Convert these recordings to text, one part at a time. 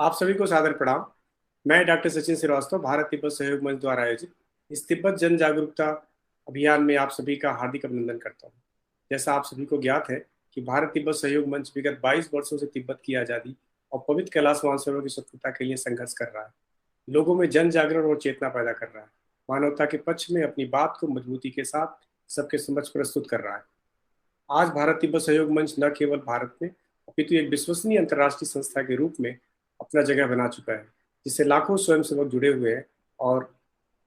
आप सभी को सादर प्रणाम। मैं डॉक्टर सचिन श्रीवास्तव, भारत तिब्बत सहयोग मंच द्वारा आयोजित इस तिब्बत जन जागरूकता अभियान में आप सभी का हार्दिक अभिनंदन करता हूं। जैसा आप सभी को ज्ञात है कि भारत तिब्बत सहयोग मंच विगत 22 वर्षों से तिब्बत की आज़ादी और पवित्र कैलाश मानसरोवर की स्वतंत्रता के लिए संघर्ष कर रहा है। लोगों में जन जागरण और चेतना पैदा कर रहा है। मानवता के पक्ष में अपनी बात को मजबूती के साथ सबके समक्ष प्रस्तुत कर रहा है। आज भारत तिब्बत सहयोग मंच न केवल भारत में अपितु एक विश्वसनीय अंतर्राष्ट्रीय संस्था के रूप में अपना जगह बना चुका है, जिससे लाखों स्वयंसेवक जुड़े हुए हैं और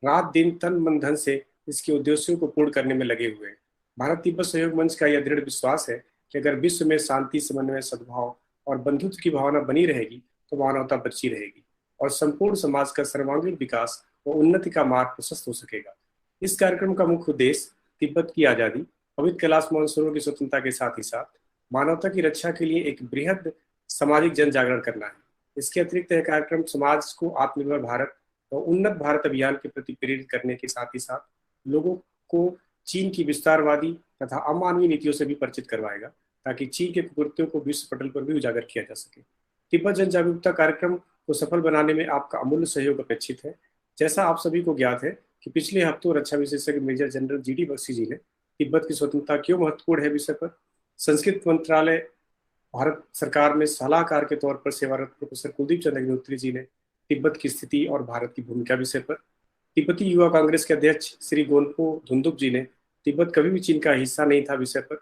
रात दिन तन मन धन से इसके उद्देश्यों को पूर्ण करने में लगे हुए हैं। भारत तिब्बत सहयोग मंच का यह दृढ़ विश्वास है कि अगर विश्व में शांति, समन्वय, सद्भाव और बंधुत्व की भावना बनी रहेगी तो मानवता बची रहेगी और संपूर्ण समाज का सर्वांगीण विकास और उन्नति का मार्ग प्रशस्त हो सकेगा। इस कार्यक्रम का मुख्य उद्देश्य तिब्बत की आज़ादी, पवित्र कैलाश मानसरोवर की स्वतंत्रता के साथ ही साथ मानवता की रक्षा के लिए एक बृहद सामाजिक जन जागरण करना है। इसके अतिरिक्त यह कार्यक्रम समाज को आत्मनिर्भर भारत और उन्नत भारत अभियान के प्रति प्रेरित करने के साथ ही साथ लोगों को चीन की विस्तारवादी तथा अमानवीय नीतियों से भी परिचित करवाएगा, ताकि चीन के कुकृत्यों को विश्व पटल पर भी उजागर किया जा सके। तिब्बत जन जागरूकता कार्यक्रम को सफल बनाने में आपका अमूल्य सहयोग अपेक्षित है। जैसा आप सभी को ज्ञात है कि पिछले हफ्तों रक्षा विशेषज्ञ मेजर जनरल जी.डी. बख्शी जी ने तिब्बत की स्वतंत्रता क्यों महत्वपूर्ण है विषय पर संस्कृत मंत्रालय भारत सरकार में सलाहकार के तौर पर सेवारत प्रोफेसर कुलदीप चंद्र अग्निहोत्री जी ने तिब्बत की स्थिति और भारत की भूमिका विषय पर, तिब्बती युवा कांग्रेस के अध्यक्ष श्री गोनपो धुंदुप जी ने तिब्बत कभी भी चीन का हिस्सा नहीं था विषय पर,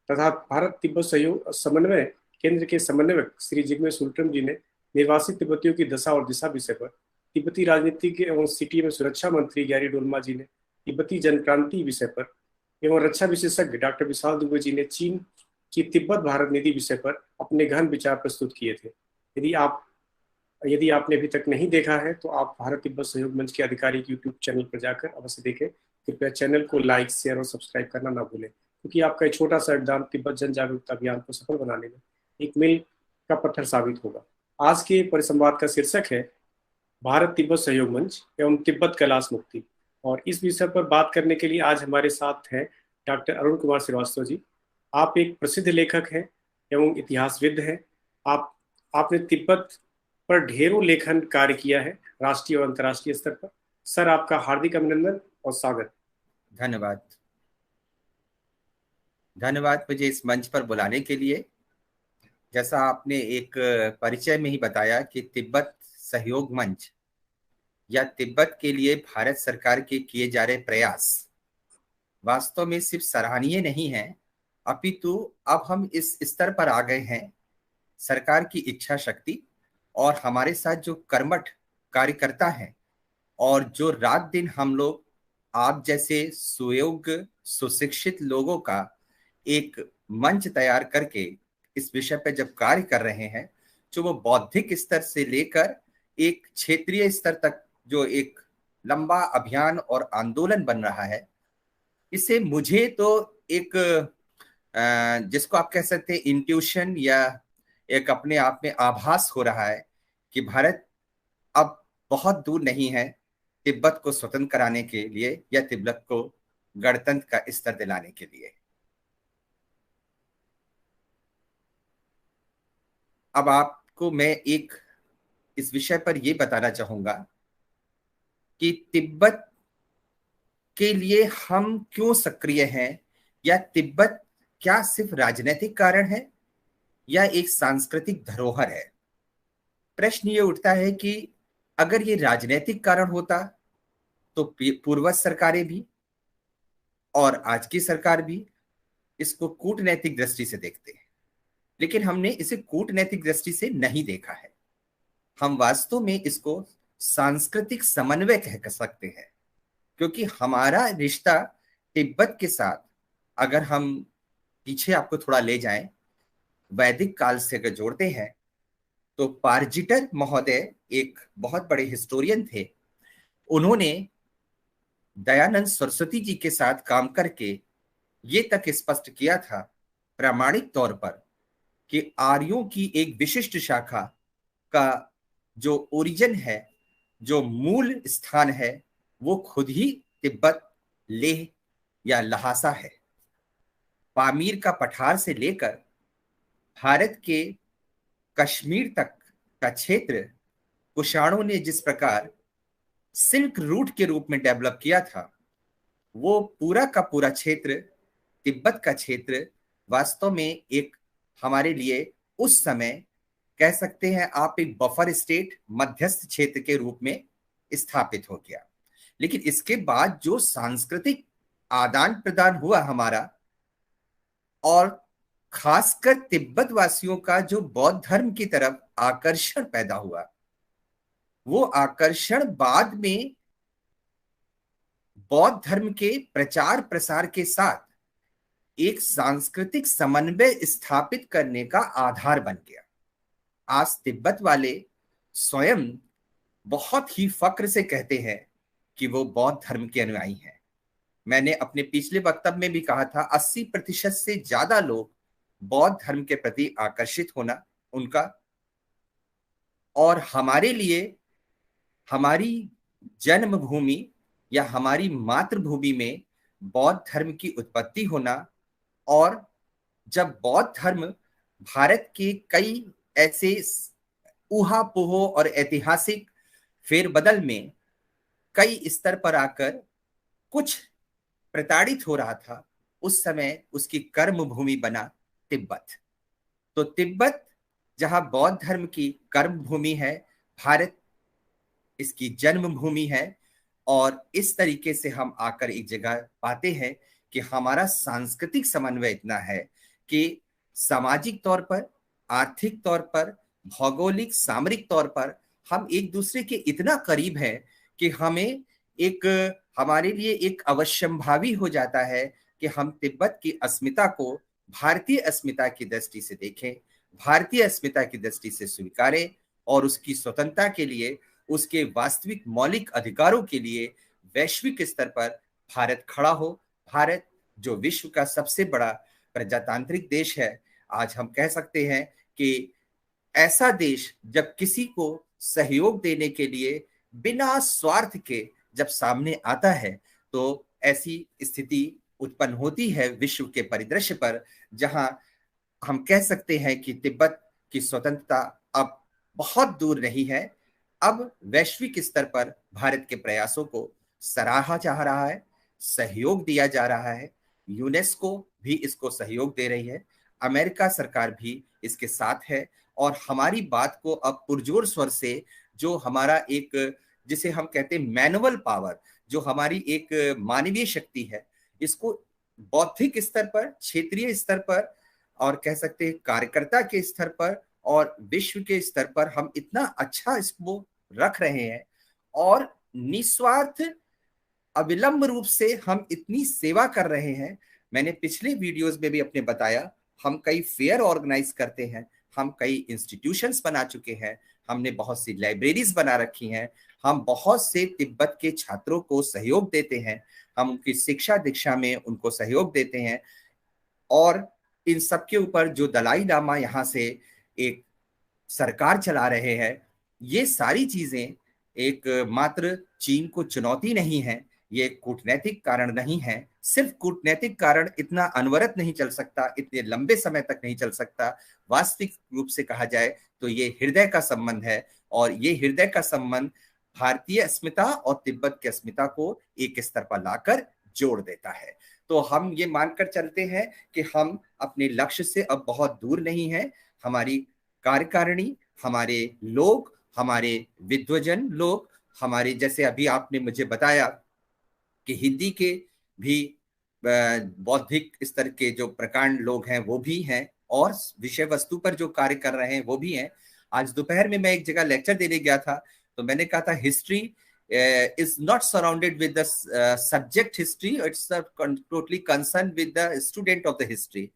तथा भारत तिब्बत सहयोग समन्वय केंद्र के समन्वयक श्री जिग्मे सुल्टम जी ने निर्वासित तिब्बतियों की दशा और दिशा विषय पर, तिब्बती राजनीतिक एवं सिटी में सुरक्षा मंत्री ग्यारी डोलमा जी ने तिब्बती जनक्रांति विषय पर एवं रक्षा विशेषज्ञ डॉक्टर विशाल दुबे जी ने चीन की तिब्बत भारत नीति विषय पर अपने गहन विचार प्रस्तुत किए थे। यदि आपने अभी तक नहीं देखा है तो आप भारत तिब्बत सहयोग मंच के आधिकारिक यूट्यूब चैनल पर जाकर अवश्य देखें। कृपया चैनल को लाइक, शेयर और सब्सक्राइब करना ना भूलें, क्योंकि आपका एक छोटा सा योगदान तिब्बत जन जागरूकता अभियान को सफल बनाने में एक मील का पत्थर साबित होगा। आज के परिसंवाद का शीर्षक है भारत तिब्बत सहयोग मंच एवं तिब्बत कैलाश मुक्ति, और इस विषय पर बात करने के लिए आज हमारे साथ हैं डॉक्टर अरुण कुमार श्रीवास्तव जी। आप एक प्रसिद्ध लेखक हैं एवं इतिहासविद हैं। आपने तिब्बत पर ढेरों लेखन कार्य किया है राष्ट्रीय और अंतर्राष्ट्रीय स्तर पर। सर, आपका हार्दिक अभिनंदन और स्वागत। धन्यवाद। धन्यवाद मुझे इस मंच पर बुलाने के लिए। जैसा आपने एक परिचय में ही बताया कि तिब्बत सहयोग मंच या तिब्बत के लिए भारत सरकार के किए जा रहे प्रयास वास्तव में सिर्फ सराहनीय नहीं है, अपितु अब हम इस स्तर पर आ गए हैं, सरकार की इच्छा शक्ति और हमारे साथ जो कर्मठ कार्यकर्ता हैं और जो रात दिन हम लोग आप जैसे सुयोग्य सुशिक्षित लोगों का एक मंच तैयार करके इस विषय पर जब कार्य कर रहे हैं, जो वो बौद्धिक स्तर से लेकर एक क्षेत्रीय स्तर तक जो एक लंबा अभियान और आंदोलन बन रहा है, इसे मुझे तो एक जिसको आप कह सकते हैं इंट्यूशन या एक अपने आप में आभास हो रहा है कि भारत अब बहुत दूर नहीं है तिब्बत को स्वतंत्र कराने के लिए या तिब्बत को गणतंत्र का स्तर दिलाने के लिए। अब आपको मैं एक इस विषय पर यह बताना चाहूंगा कि तिब्बत के लिए हम क्यों सक्रिय हैं, या तिब्बत क्या सिर्फ राजनीतिक कारण है या एक सांस्कृतिक धरोहर है। प्रश्न ये उठता है कि अगर ये राजनीतिक कारण होता तो पूर्वज सरकारें भी और आज की सरकार भी इसको कूटनैतिक दृष्टि से देखते हैं, लेकिन हमने इसे कूटनैतिक दृष्टि से नहीं देखा है। हम वास्तव में इसको सांस्कृतिक समन्वय कह सकते हैं, क्योंकि हमारा रिश्ता तिब्बत के साथ अगर हम पीछे आपको थोड़ा ले जाएं, वैदिक काल से अगर जोड़ते हैं तो पारजिटर महोदय एक बहुत बड़े हिस्टोरियन थे। उन्होंने दयानंद सरस्वती जी के साथ काम करके ये तक स्पष्ट किया था प्रामाणिक तौर पर कि आर्यों की एक विशिष्ट शाखा का जो ओरिजिन है, जो मूल स्थान है, वो खुद ही तिब्बत, लेह या लहासा है। पामीर का पठार से लेकर भारत के कश्मीर तक का क्षेत्र कुषाणों ने जिस प्रकार सिल्क रूट के रूप में डेवलप किया था, वो पूरा का पूरा क्षेत्र, तिब्बत का क्षेत्र, वास्तव में एक हमारे लिए उस समय कह सकते हैं आप एक बफर स्टेट, मध्यस्थ क्षेत्र के रूप में स्थापित हो गया। लेकिन इसके बाद जो सांस्कृतिक आदान प्रदान हुआ हमारा, और खासकर तिब्बत वासियों का जो बौद्ध धर्म की तरफ आकर्षण पैदा हुआ, वो आकर्षण बाद में बौद्ध धर्म के प्रचार प्रसार के साथ एक सांस्कृतिक समन्वय स्थापित करने का आधार बन गया। आज तिब्बत वाले स्वयं बहुत ही फक्र से कहते हैं कि वो बौद्ध धर्म के अनुयायी हैं। मैंने अपने पिछले वक्तव्य में भी कहा था, 80% से ज्यादा लोग बौद्ध धर्म के प्रति आकर्षित होना उनका, और हमारे लिए हमारी जन्मभूमि या हमारी मातृभूमि में बौद्ध धर्म की उत्पत्ति होना, और जब बौद्ध धर्म भारत के कई ऐसे ऊहापोह और ऐतिहासिक फेरबदल में कई स्तर पर आकर कुछ प्रताड़ित हो रहा था, उस समय उसकी कर्म भूमि बना तिब्बत। तो तिब्बत जहां बौद्ध धर्म की कर्म भूमि है, भारत इसकी जन्म भूमि है। और इस तरीके से हम आकर एक जगह पाते हैं कि हमारा सांस्कृतिक समन्वय इतना है कि सामाजिक तौर पर, आर्थिक तौर पर, भौगोलिक सामरिक तौर पर हम एक दूसरे के इतना करीब हैं कि हमें एक हमारे लिए एक अवश्यंभावी हो जाता है कि हम तिब्बत की अस्मिता को भारतीय अस्मिता की दृष्टि से देखें, भारतीय अस्मिता की दृष्टि से स्वीकारें, और उसकी स्वतंत्रता के लिए, उसके वास्तविक मौलिक अधिकारों के लिए वैश्विक स्तर पर भारत खड़ा हो। भारत जो विश्व का सबसे बड़ा प्रजातांत्रिक देश है, आज हम कह सकते हैं कि ऐसा देश जब किसी को सहयोग देने के लिए बिना स्वार्थ के जब सामने आता है, तो ऐसी स्थिति उत्पन्न होती है विश्व के परिदृश्य पर, जहां हम कह सकते हैं कि तिब्बत की स्वतंत्रता अब बहुत दूर नहीं है। अब वैश्विक स्तर पर भारत के प्रयासों को सराहा जा रहा है, सहयोग दिया जा रहा है, यूनेस्को भी इसको सहयोग दे रही है, अमेरिका सरकार भी इसके साथ है, और हमारी बात को अब पुरजोर स्वर से जो हमारा एक, जिसे हम कहते हैं मैनुअल पावर, जो हमारी एक मानवीय शक्ति है, इसको बौद्धिक स्तर पर, क्षेत्रीय स्तर पर, और कह सकते हैं कार्यकर्ता के स्तर पर और विश्व के स्तर पर हम इतना अच्छा इसको रख रहे हैं, और निस्वार्थ अविलंब रूप से हम इतनी सेवा कर रहे हैं। मैंने पिछले वीडियोस में भी अपने बताया, हम कई फेयर ऑर्गेनाइज करते हैं, हम कई इंस्टीट्यूशंस बना चुके हैं, हमने बहुत सी लाइब्रेरीज बना रखी हैं, हम बहुत से तिब्बत के छात्रों को सहयोग देते हैं, हम उनकी शिक्षा दीक्षा में उनको सहयोग देते हैं, और इन सब के ऊपर जो दलाई लामा यहाँ से एक सरकार चला रहे हैं, ये सारी चीजें एक मात्र चीन को चुनौती नहीं है, ये कूटनैतिक कारण नहीं है। सिर्फ कूटनैतिक कारण इतना अनवरत नहीं चल सकता, इतने लंबे समय तक नहीं चल सकता। वास्तविक रूप से कहा जाए तो ये हृदय का संबंध है, और ये हृदय का संबंध भारतीय अस्मिता और तिब्बत की अस्मिता को एक स्तर पर लाकर जोड़ देता है। तो हम ये मानकर चलते हैं कि हम अपने लक्ष्य से अब बहुत दूर नहीं है। हमारी कार्यकारिणी, हमारे लोग, हमारे विद्वजन लोग, हमारे जैसे अभी आपने मुझे बताया कि हिंदी के भी बौद्धिक स्तर के जो प्रकांड लोग हैं वो भी हैं, और विषय वस्तु पर जो कार्य कर रहे हैं वो भी हैं। आज दोपहर में मैं एक जगह लेक्चर देने गया था, तो मैंने कहा था history is not surrounded with the subject history, it's totally concerned with the student of the history.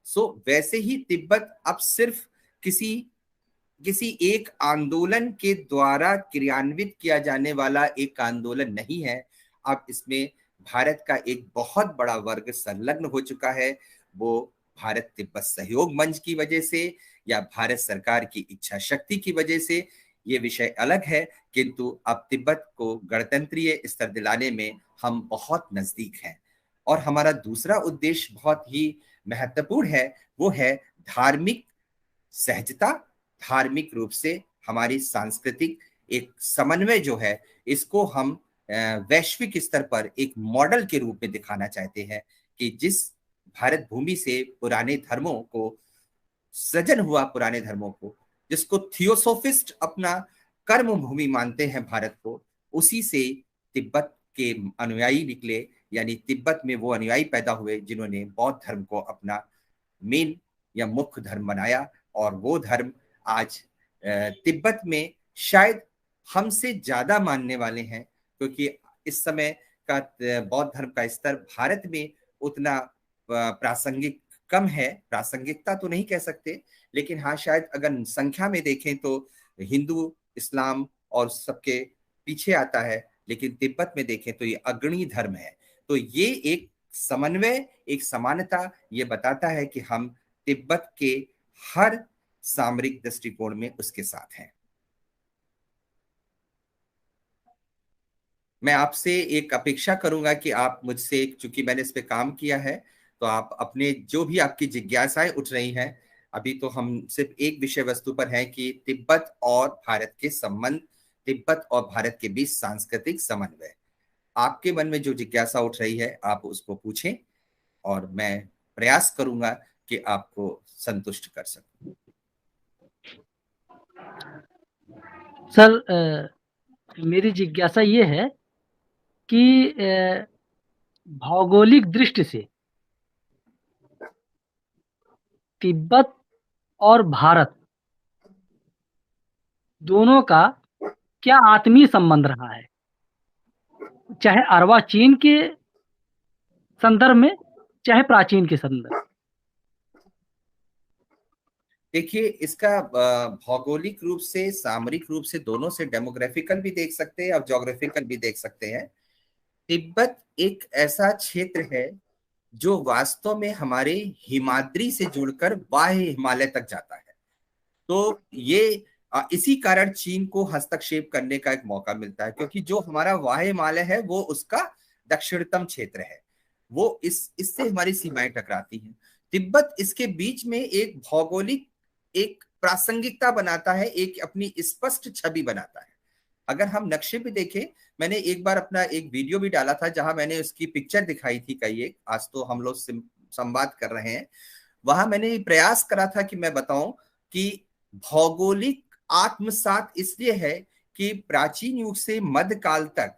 So वैसे ही तिब्बत अब सिर्फ किसी एक आंदोलन के द्वारा क्रियान्वित किया जाने वाला एक आंदोलन नहीं है। अब इसमें भारत का एक बहुत बड़ा वर्ग संलग्न हो चुका है, वो भारत तिब्बत सहयोग मंच की वजह से या भारत सरकार की इच्छा शक्ति की वजह से, ये विषय अलग है, किंतु अब तिब्बत को गणतंत्रीय स्तर दिलाने में हम बहुत नजदीक हैं। और हमारा दूसरा उद्देश्य बहुत ही महत्वपूर्ण है, वो है धार्मिक सहजता, धार्मिक रूप से हमारी सांस्कृतिक एक समन्वय जो है, इसको हम वैश्विक स्तर पर एक मॉडल के रूप में दिखाना चाहते हैं कि जिस भारत भूमि से पुराने धर्मों को सृजन हुआ, पुराने धर्मों को, जिसको थियोसोफिस्ट अपना कर्म भूमि मानते हैं भारत को, उसी से तिब्बत के अनुयायी निकले, यानी तिब्बत में वो अनुयायी पैदा हुए जिन्होंने बौद्ध धर्म को अपना मेन या मुख्य धर्म बनाया। और वो धर्म आज तिब्बत में शायद हमसे ज्यादा मानने वाले हैं, क्योंकि इस समय का बौद्ध धर्म का स्तर भारत में उतना प्रासंगिक कम है। प्रासंगिकता तो नहीं कह सकते, लेकिन हाँ शायद अगर संख्या में देखें तो हिंदू, इस्लाम और सबके पीछे आता है, लेकिन तिब्बत में देखें तो ये अग्रणी धर्म है। तो ये एक समन्वय, एक समानता ये बताता है कि हम तिब्बत के हर सामरिक दृष्टिकोण में उसके साथ हैं। मैं आपसे एक अपेक्षा करूंगा कि आप मुझसे, चूंकि मैंने इस पे काम किया है, तो आप अपने जो भी आपकी जिज्ञासाएं उठ रही हैं, अभी तो हम सिर्फ एक विषय वस्तु पर हैं कि तिब्बत और भारत के संबंध, तिब्बत और भारत के बीच सांस्कृतिक समन्वय। आपके मन में जो जिज्ञासा उठ रही है आप उसको पूछें और मैं प्रयास करूंगा कि आपको संतुष्ट कर सकूं। सर, मेरी जिज्ञासा ये है कि भौगोलिक दृष्टि से तिब्बत और भारत दोनों का क्या आत्मीय संबंध रहा है, चाहे अर्वाचीन के संदर्भ में, चाहे प्राचीन के संदर्भ। देखिए, इसका भौगोलिक रूप से, सामरिक रूप से, दोनों से, डेमोग्राफिकल भी देख सकते हैं और ज्योग्राफिकल भी देख सकते हैं। तिब्बत एक ऐसा क्षेत्र है जो वास्तव में हमारे हिमाद्री से जुड़कर बाह्य हिमालय तक जाता है। तो ये इसी कारण चीन को हस्तक्षेप करने का एक मौका मिलता है, क्योंकि जो हमारा वाह्य हिमालय है वो उसका दक्षिणतम क्षेत्र है, वो इससे हमारी सीमाएं टकराती हैं। तिब्बत इसके बीच में एक भौगोलिक एक प्रासंगिकता बनाता है, एक अपनी स्पष्ट छवि बनाता है। अगर हम नक्शे पे देखें, मैंने एक बार अपना एक वीडियो भी डाला था जहां मैंने उसकी पिक्चर दिखाई थी कई एक, आज तो हम लोग संवाद कर रहे हैं, वहां मैंने प्रयास करा था कि मैं बताऊं कि भौगोलिक आत्मसात इसलिए है कि प्राचीन युग से मध्यकाल तक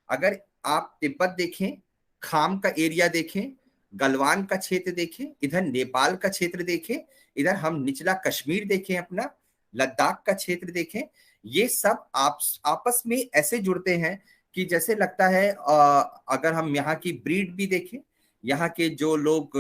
अगर आप तिब्बत देखें, खाम का एरिया देखें, गलवान का क्षेत्र देखें, इधर नेपाल का क्षेत्र देखें, इधर हम निचला कश्मीर देखें, अपना लद्दाख का क्षेत्र देखें, ये सब आपस में ऐसे जुड़ते हैं कि जैसे लगता है अगर हम यहाँ की ब्रीड भी देखें, यहाँ के जो लोग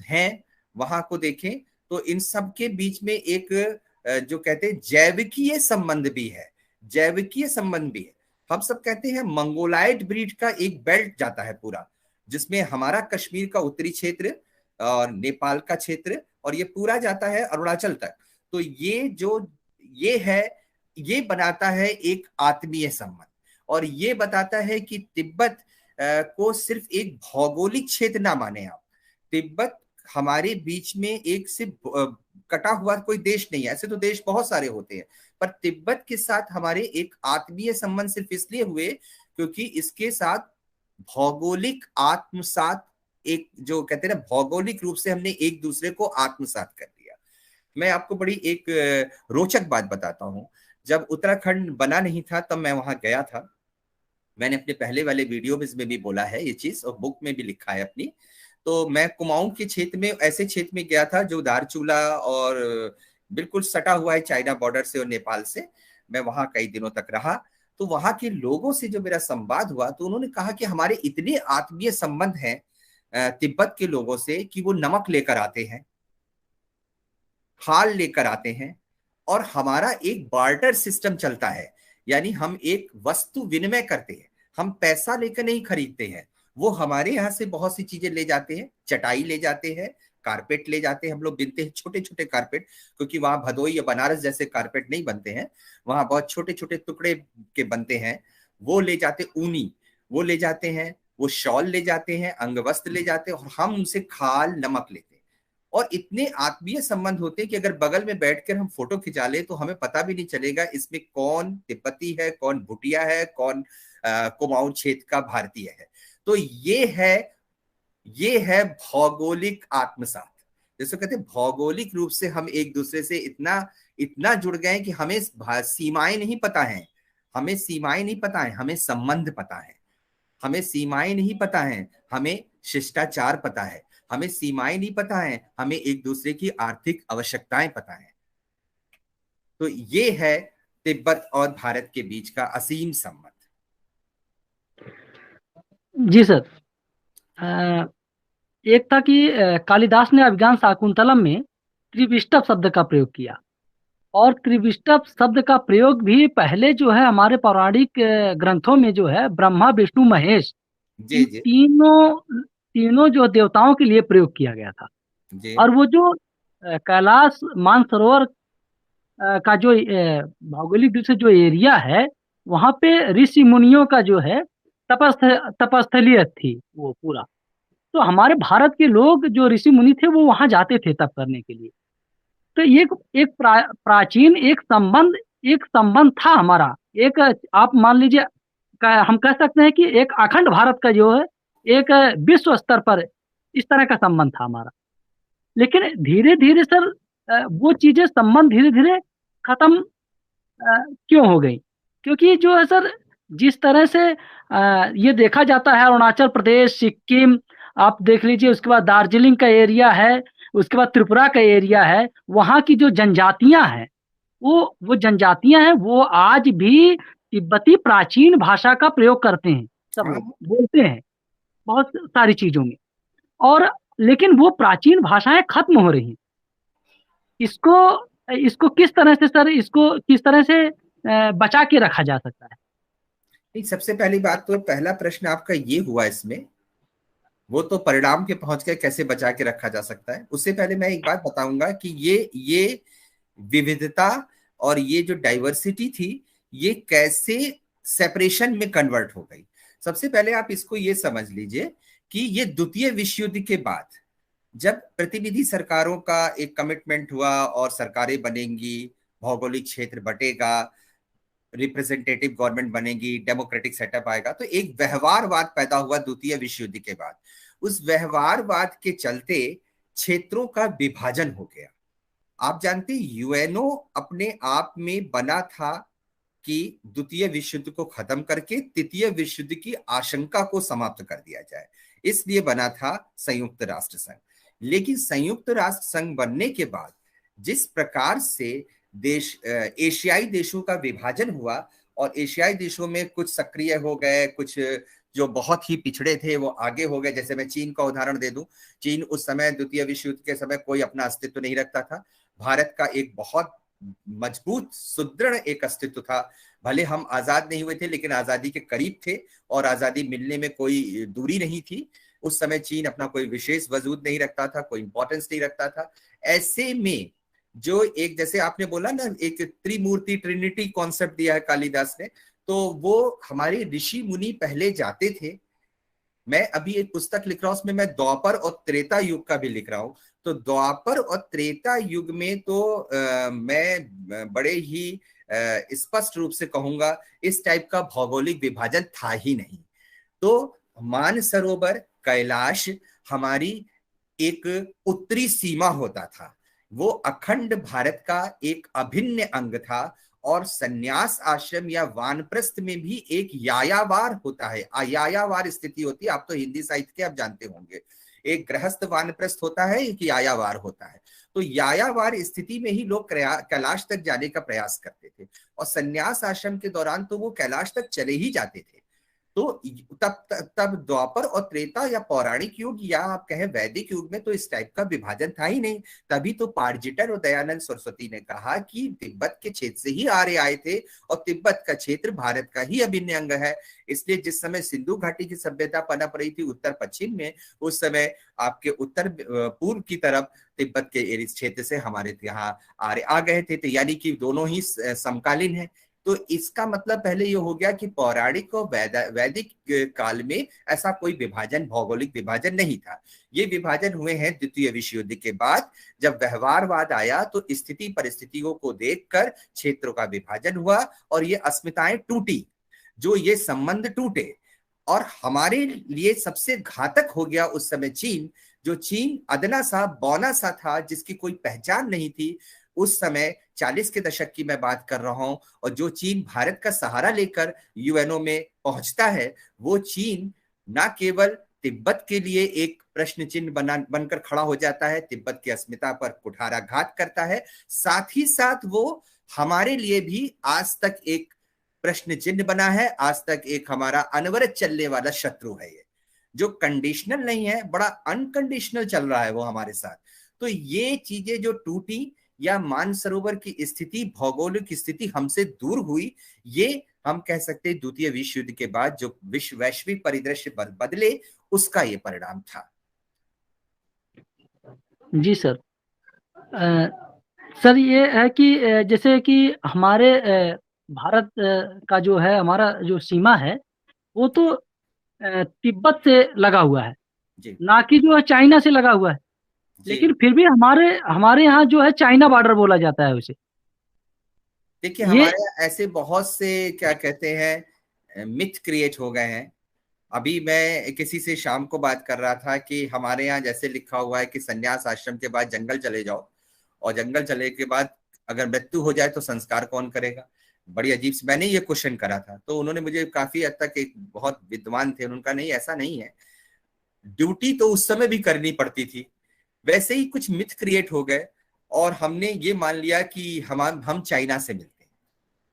हैं वहां को देखें, तो इन सब के बीच में एक जो कहते हैं जैविकीय संबंध भी है, जैविकीय संबंध भी है। हम सब कहते हैं मंगोलाइड ब्रीड का एक बेल्ट जाता है पूरा, जिसमें हमारा कश्मीर का उत्तरी क्षेत्र और नेपाल का क्षेत्र और ये पूरा जाता है अरुणाचल तक। तो ये है, ये बनाता है एक आत्मीय संबंध, और ये बताता है कि तिब्बत को सिर्फ एक भौगोलिक क्षेत्र ना माने आप। तिब्बत हमारे बीच में एक से कटा हुआ कोई देश नहीं है, ऐसे तो देश बहुत सारे होते हैं, पर तिब्बत के साथ हमारे एक आत्मीय संबंध सिर्फ इसलिए हुए क्योंकि इसके साथ भौगोलिक आत्मसात, एक जो कहते हैं ना, भौगोलिक रूप से हमने एक दूसरे को आत्मसात कर दिया। मैं आपको बड़ी एक रोचक बात बताता हूँ। जब उत्तराखंड बना नहीं था तब मैं वहां गया था, मैंने अपने पहले वाले वीडियो में भी बोला है ये चीज और बुक में भी लिखा है अपनी। तो मैं कुमाऊं के क्षेत्र में, ऐसे क्षेत्र में गया था जो दारचूला और बिल्कुल सटा हुआ है चाइना बॉर्डर से और नेपाल से। मैं वहां कई दिनों तक रहा, तो वहां के लोगों से जो मेरा संवाद हुआ तो उन्होंने कहा कि हमारे इतने आत्मीय संबंध हैं तिब्बत के लोगों से कि वो नमक लेकर आते हैं, खाल लेकर आते हैं, और हमारा एक बार्टर सिस्टम चलता है, यानी हम एक वस्तु विनिमय करते हैं, हम पैसा लेकर नहीं खरीदते हैं। वो हमारे यहाँ से बहुत सी चीजें ले जाते हैं, चटाई ले जाते हैं, कारपेट ले जाते हैं, हम लोग बिनते हैं छोटे छोटे कारपेट, क्योंकि वहां भदोई या बनारस जैसे कारपेट नहीं बनते हैं, वहां बहुत छोटे छोटे टुकड़े के बनते हैं, वो ले जाते, ऊनी वो ले जाते हैं, वो शॉल ले जाते हैं, अंगवस्त्र ले जाते हैं, और हम उनसे खाल नमक लेते हैं। और इतने आत्मीय संबंध होते हैं कि अगर बगल में बैठकर हम फोटो खिंचा ले तो हमें पता भी नहीं चलेगा इसमें कौन तिब्बती है, कौन भूटिया है, कौन कुमाऊं क्षेत्र का भारतीय है। तो ये है भौगोलिक आत्मसात, जैसे कहते हैं भौगोलिक रूप से हम एक दूसरे से इतना जुड़ गए कि हमें सीमाएं नहीं पता है, हमें सीमाएं नहीं पता है, हमें संबंध पता है। हमें सीमाएं नहीं पता है, हमें शिष्टाचार पता है। हमें सीमाएं नहीं पता है, हमें एक दूसरे की आर्थिक आवश्यकताएं पता है। तो ये है तिब्बत और भारत के बीच का असीम संबंध। जी सर। एक था कि कालिदास ने अभिज्ञान शाकुंतलम में त्रिविष्टप शब्द का प्रयोग किया, और त्रिविष्टप शब्द का प्रयोग भी पहले जो है हमारे पौराणिक ग्रंथों में जो है ब्रह्मा विष्णु महेश जी जी तीनों जो देवताओं के लिए प्रयोग किया गया था जी। और वो जो कैलाश मानसरोवर का जो भौगोलिक रूप से जो एरिया है वहां पे ऋषि मुनियों का जो है तपस्थली थी वो पूरा। तो हमारे भारत के लोग जो ऋषि मुनि थे वो वहां जाते थे तप करने के लिए। तो एक प्राचीन एक संबंध था हमारा। एक आप मान लीजिए हम कह सकते हैं कि एक अखंड भारत का जो है एक विश्व स्तर पर इस तरह का संबंध था हमारा। लेकिन धीरे धीरे सर वो चीजें संबंध धीरे धीरे खत्म क्यों हो गई? क्योंकि जो है सर जिस तरह से ये देखा जाता है अरुणाचल प्रदेश, सिक्किम आप देख लीजिए, उसके बाद दार्जिलिंग का एरिया है, उसके बाद त्रिपुरा का एरिया है, वहाँ की जो जनजातियां हैं वो जनजातियां हैं वो आज भी तिब्बती प्राचीन भाषा का प्रयोग करते हैं, सब लोग बोलते हैं बहुत सारी चीजों में। और लेकिन वो प्राचीन भाषाएं खत्म हो रही हैं। इसको किस तरह से सर किस तरह से बचा के रखा जा सकता है? सबसे पहली बात तो पहला प्रश्न आपका ये हुआ इसमें, वो तो परिणाम के पहुंच के कैसे बचा के रखा जा सकता है। उससे पहले मैं एक बात बताऊंगा कि ये विविधता और ये जो डाइवर्सिटी थी ये कैसे सेपरेशन में कन्वर्ट हो गई। सबसे पहले आप इसको ये समझ लीजिए कि ये द्वितीय विश्व युद्ध के बाद जब प्रतिनिधि सरकारों का एक कमिटमेंट हुआ और सरकारें बनेंगी, भौगोलिक क्षेत्र बटेगा, रिप्रेजेंटेटिव गवर्नमेंट बनेगी, डेमोक्रेटिक सेटअप आएगा, तो एक व्यवहारवाद पैदा हुआ द्वितीय विश्व युद्ध के बाद। उस व्यवहारवाद के चलते क्षेत्रों का विभाजन हो गया। आप जानते यूएनओ अपने आप में बना था कि द्वितीय विश्व युद्ध को खत्म करके तृतीय विश्व युद्ध की आशंका को समाप्त कर दिया जाए, इसलिए बना था संयुक्त राष्ट्र संघ। लेकिन संयुक्त राष्ट्र संघ बनने के बाद जिस प्रकार से एशियाई देशों का विभाजन हुआ और एशियाई देशों में कुछ सक्रिय हो गए, कुछ जो बहुत ही पिछड़े थे वो आगे हो गए। जैसे मैं चीन का उदाहरण दे दूं, चीन उस समय द्वितीय विश्व युद्ध के समय कोई अपना अस्तित्व नहीं रखता था। भारत का एक बहुत मजबूत सुदृढ़ एक अस्तित्व था। भले हम आजाद नहीं हुए थे लेकिन आजादी के करीब थे और आजादी मिलने में कोई दूरी नहीं थी। उस समय चीन अपना कोई विशेष वजूद नहीं रखता था, कोई इंपॉर्टेंस नहीं रखता था। ऐसे में जो एक जैसे आपने बोला ना एक त्रिमूर्ति ट्रिनिटी कॉन्सेप्ट दिया है कालिदास ने, तो वो हमारे ऋषि मुनि पहले जाते थे। मैं अभी एक पुस्तक लिख रहा हूं उसमें मैं द्वापर और त्रेता युग का भी लिख रहा हूं। तो द्वापर और त्रेता युग में तो मैं बड़े ही स्पष्ट रूप से कहूंगा इस टाइप का भौगोलिक विभाजन था ही नहीं। तो मानसरोवर कैलाश हमारी एक उत्तरी सीमा होता था, वो अखंड भारत का एक अभिन्न अंग था। और सन्यास आश्रम या वानप्रस्थ में भी एक यायावार होता है, यायावार स्थिति होती है। आप तो हिंदी साहित्य के आप जानते होंगे, एक गृहस्थ वानप्रस्थ होता है, एक यायावार होता है। तो यायावार स्थिति में ही लोग कैलाश तक जाने का प्रयास करते थे और सन्यास आश्रम के दौरान तो वो कैलाश तक चले ही जाते थे। तो तब द्वापर और त्रेता या पौराणिक युग या आप कहें वैदिक युग में तो इस टाइप का विभाजन था ही नहीं। तभी तो पार्जिटर और दयानंद सरस्वती ने कहा कि तिब्बत के क्षेत्र से ही आर्य आए थे और तिब्बत का क्षेत्र भारत का ही अभिन्न अंग है। इसलिए जिस समय सिंधु घाटी की सभ्यता पनप रही थी उत्तर पश्चिम में, उस समय आपके उत्तर पूर्व की तरफ तिब्बत के क्षेत्र से हमारे यहाँ आर्य आ गए थे। तो यानी कि दोनों ही समकालीन है। तो इसका मतलब पहले ये हो गया कि पौराणिक और वैदिक काल में ऐसा कोई विभाजन, भौगोलिक विभाजन नहीं था। ये विभाजन हुए हैं द्वितीय विश्व युद्ध के बाद, जब व्यवहारवाद आया तो स्थिति परिस्थितियों को देखकर क्षेत्रों का विभाजन हुआ और ये अस्मिताएं टूटी, जो ये संबंध टूटे। और हमारे लिए सबसे घातक हो गया उस समय चीन, जो चीन अदना सा बौना सा था, जिसकी कोई पहचान नहीं थी उस समय। 40 के दशक की मैं बात कर रहा हूं, और जो चीन भारत का सहारा लेकर यूएनओ में पहुंचता है, वो चीन ना केवल तिब्बत के लिए एक प्रश्न चिन्ह बनकर खड़ा हो जाता है, तिब्बत की अस्मिता पर कुठाराघात करता है, साथ ही साथ वो हमारे लिए भी आज तक एक प्रश्न चिन्ह बना है, आज तक एक हमारा अनवरत चलने वाला शत्रु है। ये जो कंडीशनल नहीं है, बड़ा अनकंडीशनल चल रहा है वो हमारे साथ। तो ये चीजें जो टूटी, या मानसरोवर की स्थिति, भौगोलिक स्थिति हमसे दूर हुई, ये हम कह सकते हैं द्वितीय विश्व युद्ध के बाद जो वैश्विक परिदृश्य बदले, उसका ये परिणाम था। जी सर। सर ये है कि जैसे कि हमारे भारत का जो है, हमारा जो सीमा है वो तो तिब्बत से लगा हुआ है, जी ना कि जो है चाइना से लगा हुआ है। लेकिन फिर भी हमारे हमारे यहाँ जो है चाइना बॉर्डर बोला जाता है उसे। देखिए, ये हमारे यहाँ ऐसे बहुत से क्या कहते हैं मिथ क्रिएट हो गए हैं। अभी मैं किसी से शाम को बात कर रहा था कि हमारे यहाँ जैसे लिखा हुआ है कि संन्यास आश्रम के बाद जंगल चले जाओ, और जंगल चले के बाद अगर मृत्यु हो जाए तो संस्कार कौन करेगा। बड़ी अजीब से मैंने ये क्वेश्चन करा था, तो उन्होंने मुझे काफी हद तक, एक बहुत विद्वान थे, उनका नहीं ऐसा नहीं है, ड्यूटी तो उस समय भी करनी पड़ती थी। वैसे ही कुछ मिथ क्रिएट हो गए और हमने ये मान लिया कि हम चाइना से मिलते हैं।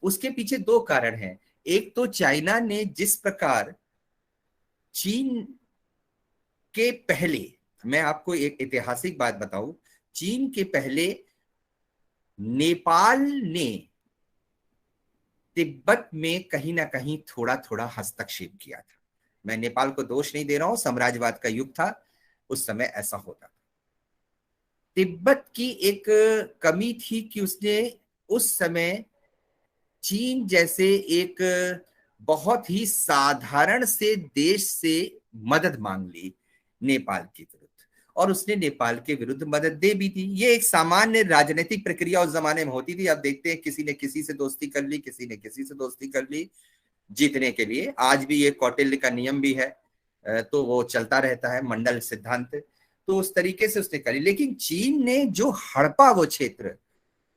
उसके पीछे दो कारण हैं। एक तो चाइना ने जिस प्रकार चीन के पहले, मैं आपको एक ऐतिहासिक बात बताऊं, चीन के पहले नेपाल ने तिब्बत में कहीं ना कहीं थोड़ा थोड़ा हस्तक्षेप किया था। मैं नेपाल को दोष नहीं दे रहा हूं, साम्राज्यवाद का युग था, उस समय ऐसा होता था। तिब्बत की एक कमी थी कि उसने उस समय चीन जैसे एक बहुत ही साधारण से देश से मदद मांग ली नेपाल की विरुद्ध, और उसने नेपाल के विरुद्ध मदद दे भी दी। ये एक सामान्य राजनीतिक प्रक्रिया उस जमाने में होती थी। अब देखते हैं किसी ने किसी से दोस्ती कर ली, किसी ने किसी से दोस्ती कर ली जीतने के लिए। आज भी ये कौटिल्य का नियम भी है, तो वो चलता रहता है, मंडल सिद्धांत। तो उस तरीके से उसने करी। लेकिन चीन ने जो हड़पा वो क्षेत्र,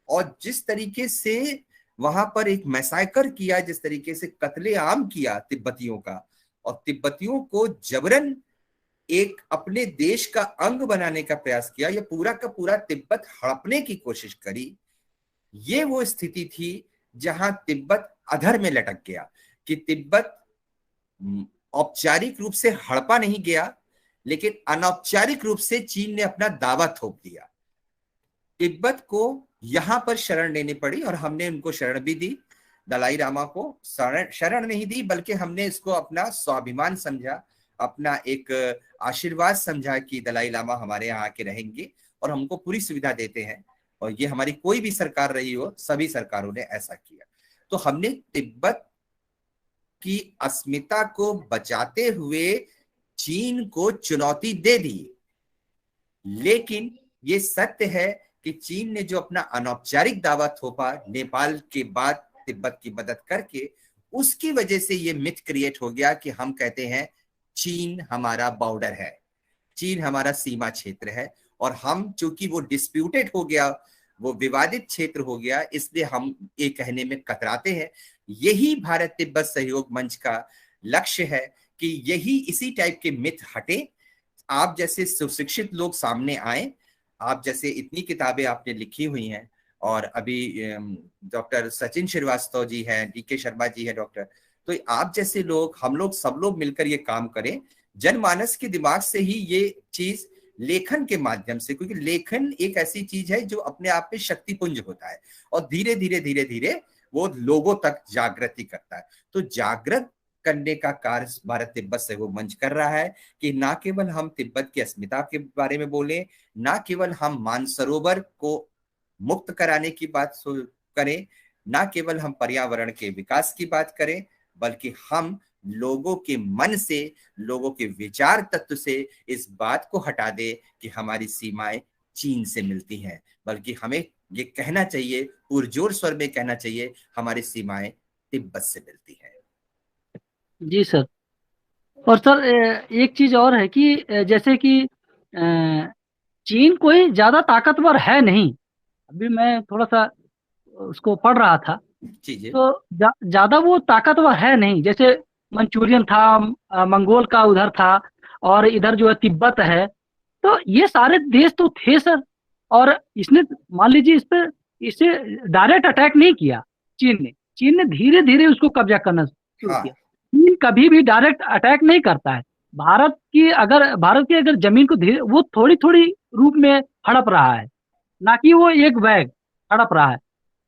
और जिस तरीके से वहां पर एक मैसाकर किया, जिस तरीके से कत्लेआम किया तिब्बतियों का, और तिब्बतियों को जबरन एक अपने देश का अंग बनाने का प्रयास किया, या पूरा का पूरा तिब्बत हड़पने की कोशिश करी, ये वो स्थिति थी जहां तिब्बत अधर में लटक गया। कि तिब्बत औपचारिक रूप से हड़पा नहीं गया, लेकिन अनौपचारिक रूप से चीन ने अपना दावा थोप दिया। तिब्बत को यहां पर शरण लेनी पड़ी, और हमने उनको शरण भी दी। दलाई लामा को शरण नहीं दी, बल्कि हमने इसको अपना स्वाभिमान समझा, अपना एक आशीर्वाद समझा कि दलाई लामा हमारे यहाँ आके रहेंगे और हमको पूरी सुविधा देते हैं। और ये हमारी कोई भी सरकार रही हो, सभी सरकारों ने ऐसा किया। तो हमने तिब्बत की अस्मिता को बचाते हुए चीन को चुनौती दे दी। लेकिन ये सत्य है कि चीन ने जो अपना अनौपचारिक दावा थोपा नेपाल के बाद तिब्बत की मदद करके, उसकी वजह से ये मिथ क्रिएट हो गया कि हम कहते हैं चीन हमारा बॉर्डर है, चीन हमारा सीमा क्षेत्र है, और हम चूंकि वो डिस्प्यूटेड हो गया, वो विवादित क्षेत्र हो गया, इसलिए हम ये कहने में कतराते हैं। यही भारत तिब्बत सहयोग मंच का लक्ष्य है कि यही इसी टाइप के मिथ हटे, आप जैसे सुशिक्षित लोग सामने आए, आप जैसे इतनी किताबें आपने लिखी हुई हैं, और अभी डॉक्टर सचिन श्रीवास्तव जी हैं, डीके शर्मा जी हैं डॉक्टर, तो आप जैसे लोग, हम लोग सब लोग मिलकर ये काम करें, जनमानस के दिमाग से ही ये चीज लेखन के माध्यम से, क्योंकि लेखन एक ऐसी चीज है जो अपने आप में शक्तिपुंज होता है, और धीरे धीरे धीरे धीरे वो लोगों तक जागृति करता है। तो जागृत करने का कार्य भारत तिब्बत सहयोग मंच कर रहा है कि ना केवल हम तिब्बत की अस्मिता के बारे में बोलें, ना केवल हम मानसरोवर को मुक्त कराने की बात करें, ना केवल हम पर्यावरण के विकास की बात करें, बल्कि हम लोगों के मन से, लोगों के विचार तत्व से इस बात को हटा दे कि हमारी सीमाएं चीन से मिलती हैं, बल्कि हमें ये कहना चाहिए, पुरजोर स्वर में कहना चाहिए, हमारी सीमाएं तिब्बत से मिलती हैं। जी सर। और सर एक चीज और है कि जैसे कि चीन कोई ज्यादा ताकतवर है नहीं। अभी मैं थोड़ा सा उसको पढ़ रहा था, जी जी। तो ज्यादा वो ताकतवर है नहीं। जैसे मंचूरियन था, मंगोल का उधर था, और इधर जो है तिब्बत है। तो ये सारे देश तो थे सर, और इसने, मान लीजिए, इसे डायरेक्ट अटैक नहीं किया चीन ने। चीन ने धीरे धीरे उसको कब्जा करना शुरू हाँ किया। चीन कभी भी डायरेक्ट अटैक नहीं करता है। भारत की अगर जमीन को धीरे, वो थोड़ी थोड़ी रूप में हड़प रहा है, ना कि वो एक बैग हड़प रहा है,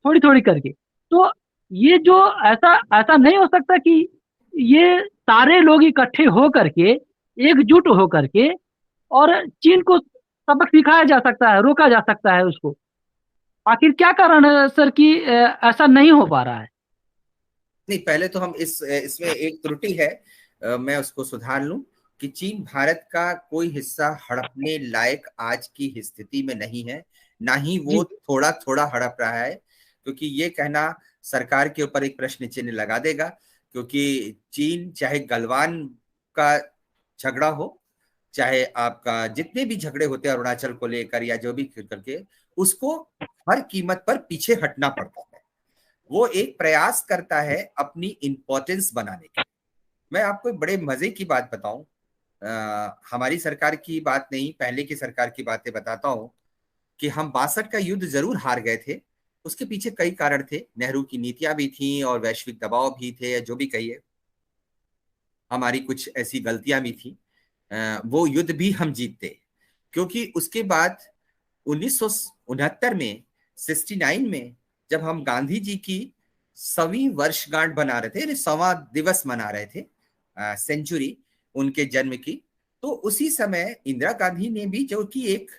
थोड़ी थोड़ी करके। तो ये जो, ऐसा ऐसा नहीं हो सकता कि ये सारे लोग इकट्ठे हो करके, एकजुट हो करके, और चीन को सबक सिखाया जा सकता है, रोका जा सकता है उसको। आखिर क्या कारण है सर कि ऐसा नहीं हो पा रहा है? नहीं, पहले तो हम इसमें एक त्रुटि है, मैं उसको सुधार लूं कि चीन भारत का कोई हिस्सा हड़पने लायक आज की स्थिति में नहीं है, ना ही वो जी। थोड़ा थोड़ा हड़प रहा है, क्योंकि ये कहना सरकार के ऊपर एक प्रश्न चिन्ह लगा देगा। क्योंकि चीन चाहे गलवान का झगड़ा हो, चाहे आपका जितने भी झगड़े होते हैं अरुणाचल को लेकर या जो भी करके, उसको हर कीमत पर पीछे हटना पड़ता है। वो एक प्रयास करता है अपनी इंपॉर्टेंस बनाने के। मैं आपको एक बड़े मजे की बात बताऊं, हमारी सरकार की बात नहीं, पहले की सरकार की बातें बताता हूं कि हम 62 का युद्ध जरूर हार गए थे। उसके पीछे कई कारण थे, नेहरू की नीतियां भी थी और वैश्विक दबाव भी थे, या जो भी कहिए, हमारी कुछ ऐसी गलतियां भी थी। वो युद्ध भी हम जीतते, क्योंकि उसके बाद 1969 में, 69 में, जब हम गांधी जी की 100वीं वर्षगांठ बना रहे थे, 100वां दिवस मना रहे थे, सेंचुरी उनके जन्म की, तो उसी समय इंदिरा गांधी ने भी, जो कि एक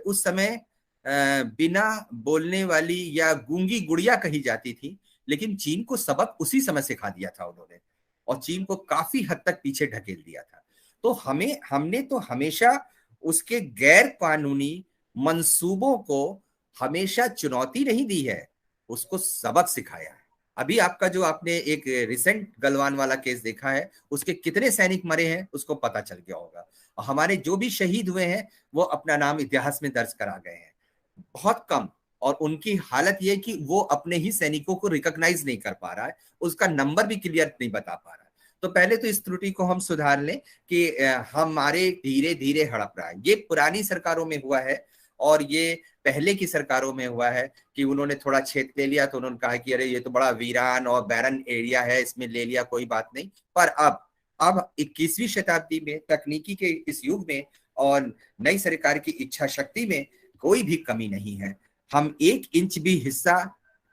उस समय बिना बोलने वाली या गूंगी गुड़िया कही जाती थी, लेकिन चीन को सबक उसी समय सिखा दिया था उन्होंने, और चीन को काफी हद तक पीछे ढकेल दिया था। तो हमने तो हमेशा उसके गैर कानूनी मंसूबों को हमेशा चुनौती नहीं दी है, उसको सबक सिखाया है। अभी आपका जो आपने एक रिसेंट गलवान वाला केस देखा है, उसके कितने सैनिक मरे हैं उसको पता चल गया होगा, और हमारे जो भी शहीद हुए हैं वो अपना नाम इतिहास में दर्ज करा गए हैं, बहुत कम। और उनकी हालत ये कि वो अपने ही सैनिकों को रिकॉग्नाइज नहीं कर पा रहा है, उसका नंबर भी क्लियर नहीं बता पा रहा है। तो पहले तो इस त्रुटि को हम सुधार लें कि हमारे धीरे धीरे हड़प रहा है। ये पुरानी सरकारों में हुआ है, और ये पहले की सरकारों में हुआ है कि उन्होंने थोड़ा क्षेत्र ले लिया तो उन्होंने कहा कि अरे ये तो बड़ा वीरान और बैरन एरिया है, इसमें ले लिया, कोई बात नहीं। पर अब 21वीं शताब्दी में, तकनीकी के इस युग में और नई सरकार की इच्छा शक्ति में कोई भी कमी नहीं है। हम 1 इंच भी हिस्सा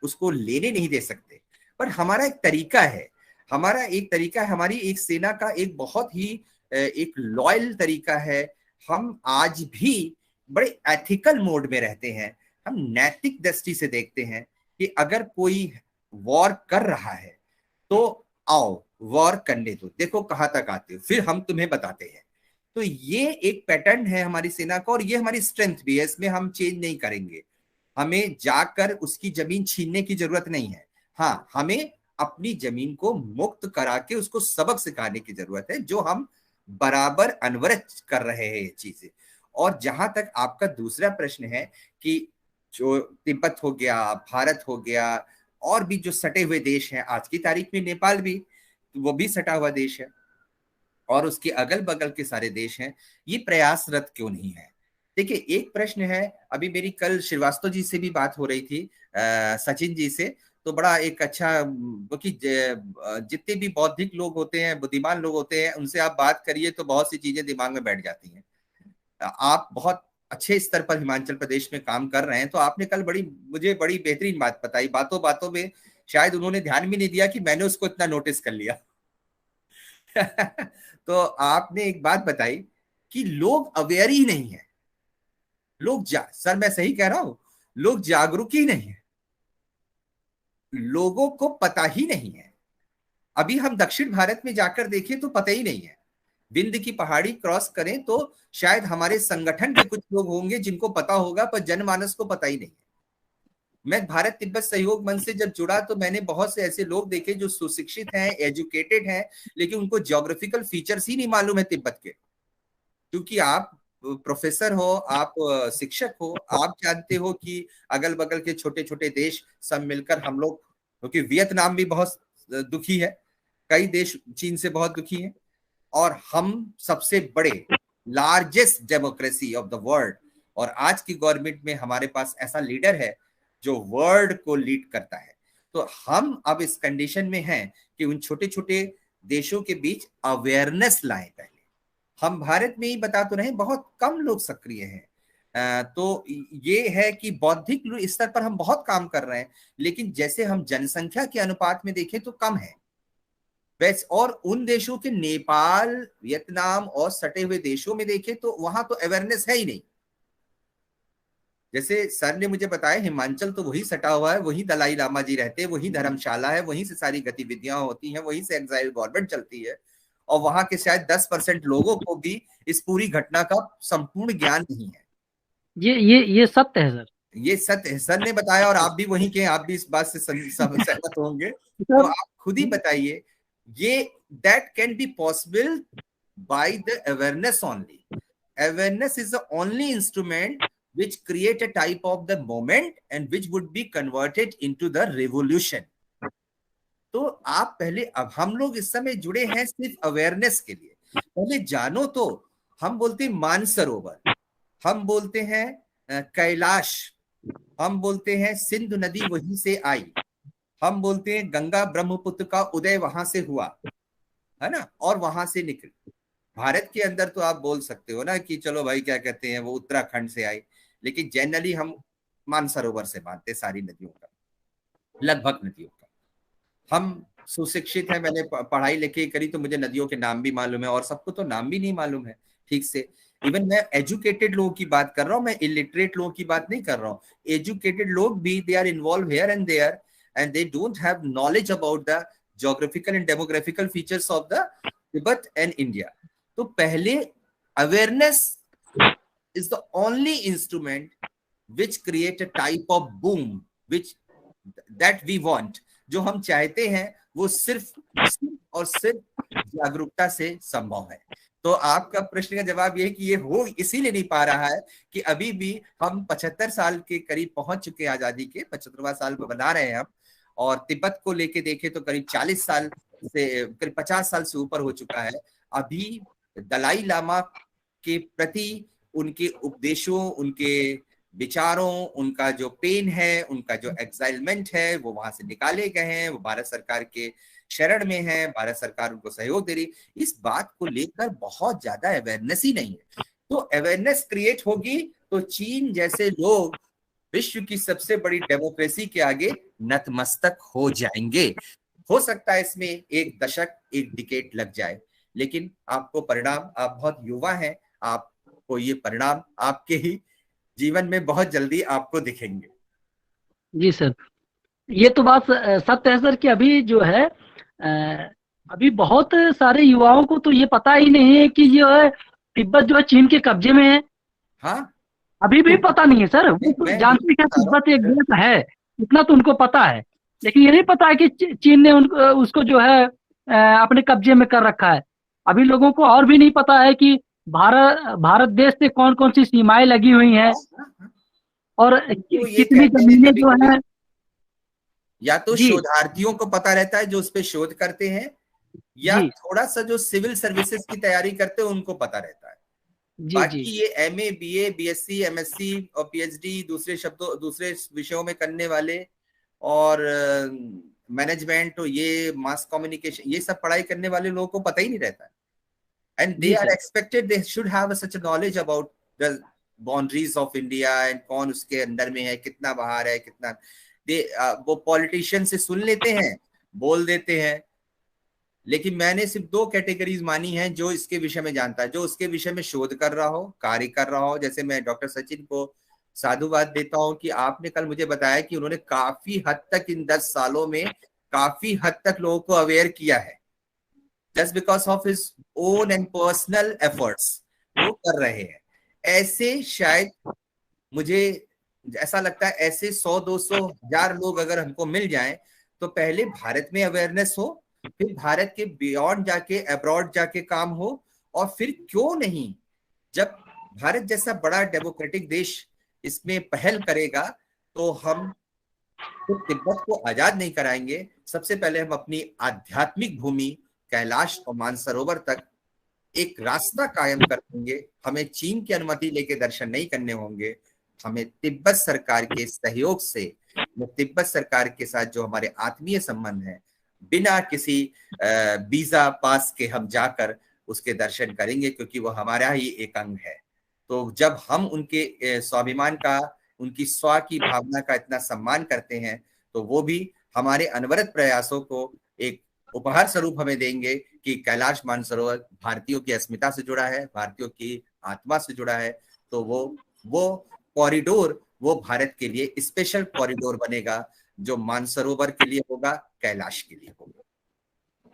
उसको लेने नहीं दे सकते। पर हमारा एक तरीका है, हमारी एक सेना का एक बहुत ही एक लॉयल तरीका है। हम आज भी बड़े एथिकल मोड में रहते हैं, हम नैतिक दृष्टि से देखते हैं कि अगर कोई वॉर कर रहा है तो आओ वॉर करने दो, देखो कहां तक आते हो, फिर हम तुम्हें बताते हैं। तो ये एक पैटर्न है हमारी सेना का, और ये हमारी स्ट्रेंथ भी है, इसमें हम चेंज नहीं करेंगे। हमें जाकर उसकी जमीन छीनने की जरूरत नहीं है, हाँ, हमें अपनी जमीन को मुक्त करा के उसको सबक सिखाने की जरूरत है, जो हम बराबर अनवरत कर रहे हैं ये चीजें। और जहां तक आपका दूसरा प्रश्न है कि जो तिब्बत हो गया, भारत हो गया, और भी जो सटे हुए देश हैं, आज की तारीख में नेपाल भी, वो भी सटा हुआ देश है, और उसके अगल बगल के सारे देश हैं, ये प्रयासरत क्यों नहीं है? देखिए, एक प्रश्न है, अभी मेरी कल श्रीवास्तव जी से भी बात हो रही थी, सचिन जी से, तो बड़ा एक अच्छा, क्योंकि जितने भी बौद्धिक लोग होते हैं, बुद्धिमान लोग होते हैं, उनसे आप बात करिए तो बहुत सी चीजें दिमाग में बैठ जाती हैं। आप बहुत अच्छे स्तर पर हिमाचल प्रदेश में काम कर रहे हैं, तो आपने कल मुझे बड़ी बेहतरीन बात बताई, बातों बातों में शायद उन्होंने ध्यान भी नहीं दिया कि मैंने उसको इतना नोटिस कर लिया। तो आपने एक बात बताई कि लोग अवेयर ही नहीं है, सर मैं सही कह रहा हूं, लोग जागरूक ही नहीं है। लोगों को पता ही नहीं है। अभी हम दक्षिण भारत में जाकर देखें तो पता ही नहीं है। विंध्य की पहाड़ी क्रॉस करें तो शायद हमारे संगठन के कुछ लोग होंगे जिनको पता होगा, पर जनमानस को पता ही नहीं है। मैं भारत तिब्बत सहयोग मंच से जब जुड़ा तो मैंने बहुत से ऐसे लोग देखे जो सुशिक्षित हैं, एजुकेटेड हैं, लेकिन उनको ज्योग्राफिकल फीचर्स ही नहीं मालूम है तिब्बत के। क्योंकि आप प्रोफेसर हो, आप शिक्षक हो, आप जानते हो कि अगल बगल के छोटे छोटे देश सब मिलकर हम लोग, क्योंकि वियतनाम भी बहुत दुखी है, कई देश चीन से बहुत दुखी हैं, और हम सबसे बड़े largest democracy of the world, और आज की गवर्नमेंट में हमारे पास ऐसा लीडर है जो वर्ल्ड को लीड करता है। तो हम अब इस कंडीशन में हैं कि उन छोटे छोटे देशों के बीच अवेयरनेस लाएं। पहले हम भारत में ही बता तो रहे, बहुत कम लोग सक्रिय हैं। तो ये है कि बौद्धिक स्तर पर हम बहुत काम कर रहे हैं, लेकिन जैसे हम जनसंख्या के अनुपात में देखें तो कम है वैसे। और उन देशों के नेपाल, वियतनाम और सटे हुए देशों में देखें तो वहां तो अवेयरनेस है ही नहीं। जैसे सर ने मुझे बताया, हिमाचल तो वही सटा हुआ है, वही दलाई लामा जी रहते हैं, वही धर्मशाला है, वहीं से सारी गतिविधियां होती हैं, वहीं से एग्जाइल गवर्नमेंट चलती है, और वहां के शायद 10% लोगों को भी इस पूरी घटना का संपूर्ण ज्ञान नहीं है। ये सत्य है सर, ये सत्य है, सर ने बताया, और आप भी वहीं के, आप भी इस बात से सहमत होंगे। तो सर। आप खुद ही बताइए, ये that can be possible by the awareness only. Awareness is the only instrument which create a type of the moment and which would be converted into the revolution। तो आप पहले, अब हम लोग इस समय जुड़े हैं सिर्फ अवेयरनेस के लिए। पहले जानो तो हम बोलते हैं मानसरोवर, हम बोलते हैं कैलाश, हम बोलते हैं सिंधु नदी वहीं से आई, हम बोलते हैं गंगा ब्रह्मपुत्र का उदय वहां से हुआ, है ना, और वहां से निकल। भारत के अंदर तो आप बोल सकते हो ना कि चलो भाई क्या कहते हैं वो उत्तराखंड से आई, लेकिन जनरली हम मानसरोवर से मानते सारी नदियों का, लगभग नदियों का। हम सुशिक्षित हैं, मैंने पढ़ाई लिखाई करी तो मुझे नदियों के नाम भी मालूम है, और सबको तो नाम भी नहीं मालूम है ठीक से। इवन मैं एजुकेटेड लोगों की बात कर रहा हूँ, मैं इलिटरेट लोगों की बात नहीं कर रहा हूँ। एजुकेटेड लोग भी they are involve here and there and they don't have knowledge about the geographical and demographical features of the Tibet and India. तो पहले awareness is the only instrument which create a type of boom which that we want। जो हम चाहते हैं वो सिर्फ और सिर्फ जागरूकता से संभव है। तो आपका प्रश्न का जवाब ये है कि ये हो इसीलिए नहीं पा रहा है कि अभी भी हम 75 साल के करीब पहुंच चुके हैं, आजादी के 75वां साल बना रहे हैं हम, और तिब्बत को लेके देखें तो करीब 40 साल से करीब 50 साल से ऊपर हो चुका है। अभी दलाई लामा के प्रति उनके उपदेशों, उनके विचारों, उनका जो पेन है, उनका जो एक्साइलमेंट है, वो वहां से निकाले गए हैं, वो भारत सरकार के शरण में है, भारत सरकार उनको सहयोग दे रही। इस बात को लेकर बहुत ज्यादा अवेयरनेस ही नहीं है। तो अवेयरनेस क्रिएट होगी तो चीन जैसे लोग विश्व की सबसे बड़ी डेमोक्रेसी के आगे नतमस्तक हो जाएंगे। हो सकता है इसमें 1 दशक, 1 डिकेड लग जाए, लेकिन आपको परिणाम, आप बहुत युवा हैं, आपको ये परिणाम आपके ही जीवन में बहुत जल्दी आपको दिखेंगे। जी सर, ये तो बात सत्य है सर कि अभी जो है अभी बहुत सारे युवाओं को तो ये पता ही नहीं है कि जो है तिब्बत जो है चीन के कब्जे में है। हाँ, अभी भी पता नहीं है सर, वो तो जानते हैं तिब्बत एक देश है, इतना तो उनको पता है, लेकिन ये नहीं पता है कि चीन ने उसको जो है अपने कब्जे में कर रखा है। अभी लोगों को और भी नहीं पता है कि भारत देश से कौन कौन सी सीमाएं लगी हुई हैं और तो कितनी जमीनें जो है। या तो शोधार्थियों को पता रहता है जो उस पर शोध करते हैं, या थोड़ा सा जो सिविल सर्विसेज की तैयारी करते हैं उनको पता रहता है। बाकी ये MA, BA, BSc, MSc और PhD दूसरे विषयों में करने वाले और मैनेजमेंट और ये मास कम्युनिकेशन, ये सब पढ़ाई करने वाले लोगों को पता ही नहीं रहता है। And they are expected, they should have such a knowledge about the boundaries of India and कौन उसके अंदर में है, कितना बाहर है, कितना वो पॉलिटिशियन से सुन लेते हैं, बोल देते हैं। लेकिन मैंने सिर्फ 2 कैटेगरीज मानी हैं जो इसके विषय में जानता है, जो उसके विषय में शोध कर रहा हो, कार्य कर रहा हो। जैसे मैं डॉक्टर सचिन को साधुवाद देता हूं कि आपने कल मुझे बताया कि उन्होंने काफी हद तक इन 10 सालों में काफी हद तक लोगों को अवेयर किया है, just because of his own and personal efforts वो कर रहे हैं। ऐसे शायद मुझे ऐसा लगता है ऐसे 100, 200, 1000 लोग अगर हमको मिल जाएं तो पहले भारत में अवेयरनेस हो, फिर भारत के बियॉन्ड जाके अब्रॉड जाके काम हो, और फिर क्यों नहीं जब भारत जैसा बड़ा डेमोक्रेटिक देश इसमें पहल करेगा तो हम तो तिब्बत को आजाद नहीं कराएंगे, सबसे पहले हम अपनी आध्यात्मिक भूमि कैलाश और मानसरोवर तक एक रास्ता कायम कर देंगे। हमें चीन की अनुमति लेके दर्शन नहीं करने होंगे, हमें तिब्बत सरकार के सहयोग से, तिब्बत सरकार के साथ जो हमारे आत्मीय संबंध है, बिना किसी वीजा पास के हम जाकर उसके दर्शन करेंगे, क्योंकि वो हमारा ही एक अंग है। तो जब हम उनके स्वाभिमान का, उनकी स्व की भावना का इतना सम्मान करते हैं तो वो भी हमारे अनवरत प्रयासों को एक उपहार स्वरूप हमें देंगे कि कैलाश मानसरोवर भारतीयों की अस्मिता से जुड़ा है, भारतीयों की आत्मा से जुड़ा है। तो वो कॉरिडोर वो भारत के लिए स्पेशल कॉरिडोर बनेगा, जो मानसरोवर के लिए होगा, कैलाश के लिए होगा।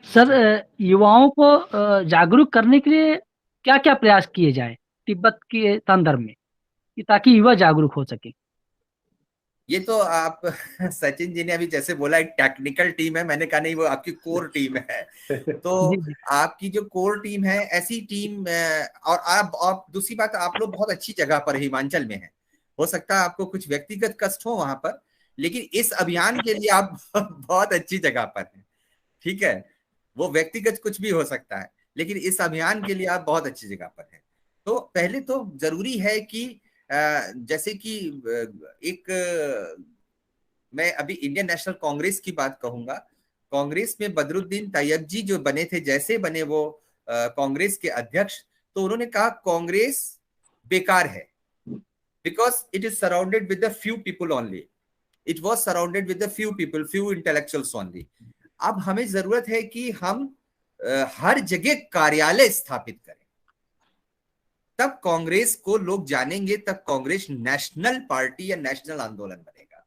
सर, युवाओं को जागरूक करने के लिए क्या क्या प्रयास किए जाए तिब्बत के संदर्भ में, ताकि युवा जागरूक हो सके? ये तो आप सचिन जी ने अभी जैसे बोला एक टेक्निकल टीम है, मैंने कहा नहीं वो आपकी कोर टीम है। तो आपकी जो कोर टीम है ऐसी टीम, और आप दूसरी बात, आप लोग बहुत अच्छी जगह पर हिमाचल में है, हो सकता है आपको कुछ व्यक्तिगत कष्ट हो वहां पर, लेकिन इस अभियान के लिए आप बहुत अच्छी जगह पर हैं, ठीक है। वो व्यक्तिगत कुछ भी हो सकता है, लेकिन इस अभियान के लिए आप बहुत अच्छी जगह पर हैं। तो पहले तो जरूरी है कि जैसे कि एक मैं अभी इंडियन नेशनल कांग्रेस की बात कहूंगा। कांग्रेस में बदरुद्दीन तैयब जी जो बने थे, जैसे बने वो कांग्रेस के अध्यक्ष, तो उन्होंने कहा कांग्रेस बेकार है, because it is surrounded with the few people only, it was surrounded with the few people, few intellectuals only. अब हमें जरूरत है कि हम हर जगह कार्यालय स्थापित करें, तब कांग्रेस को लोग जानेंगे, तब कांग्रेस नेशनल पार्टी या नेशनल आंदोलन बनेगा।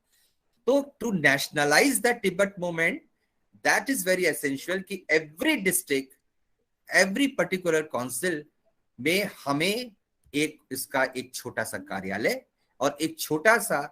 तो to nationalise the Tibet movement, that is very essential कि every district, every particular council में हमें इसका एक छोटा सा कार्यालय और एक छोटा सा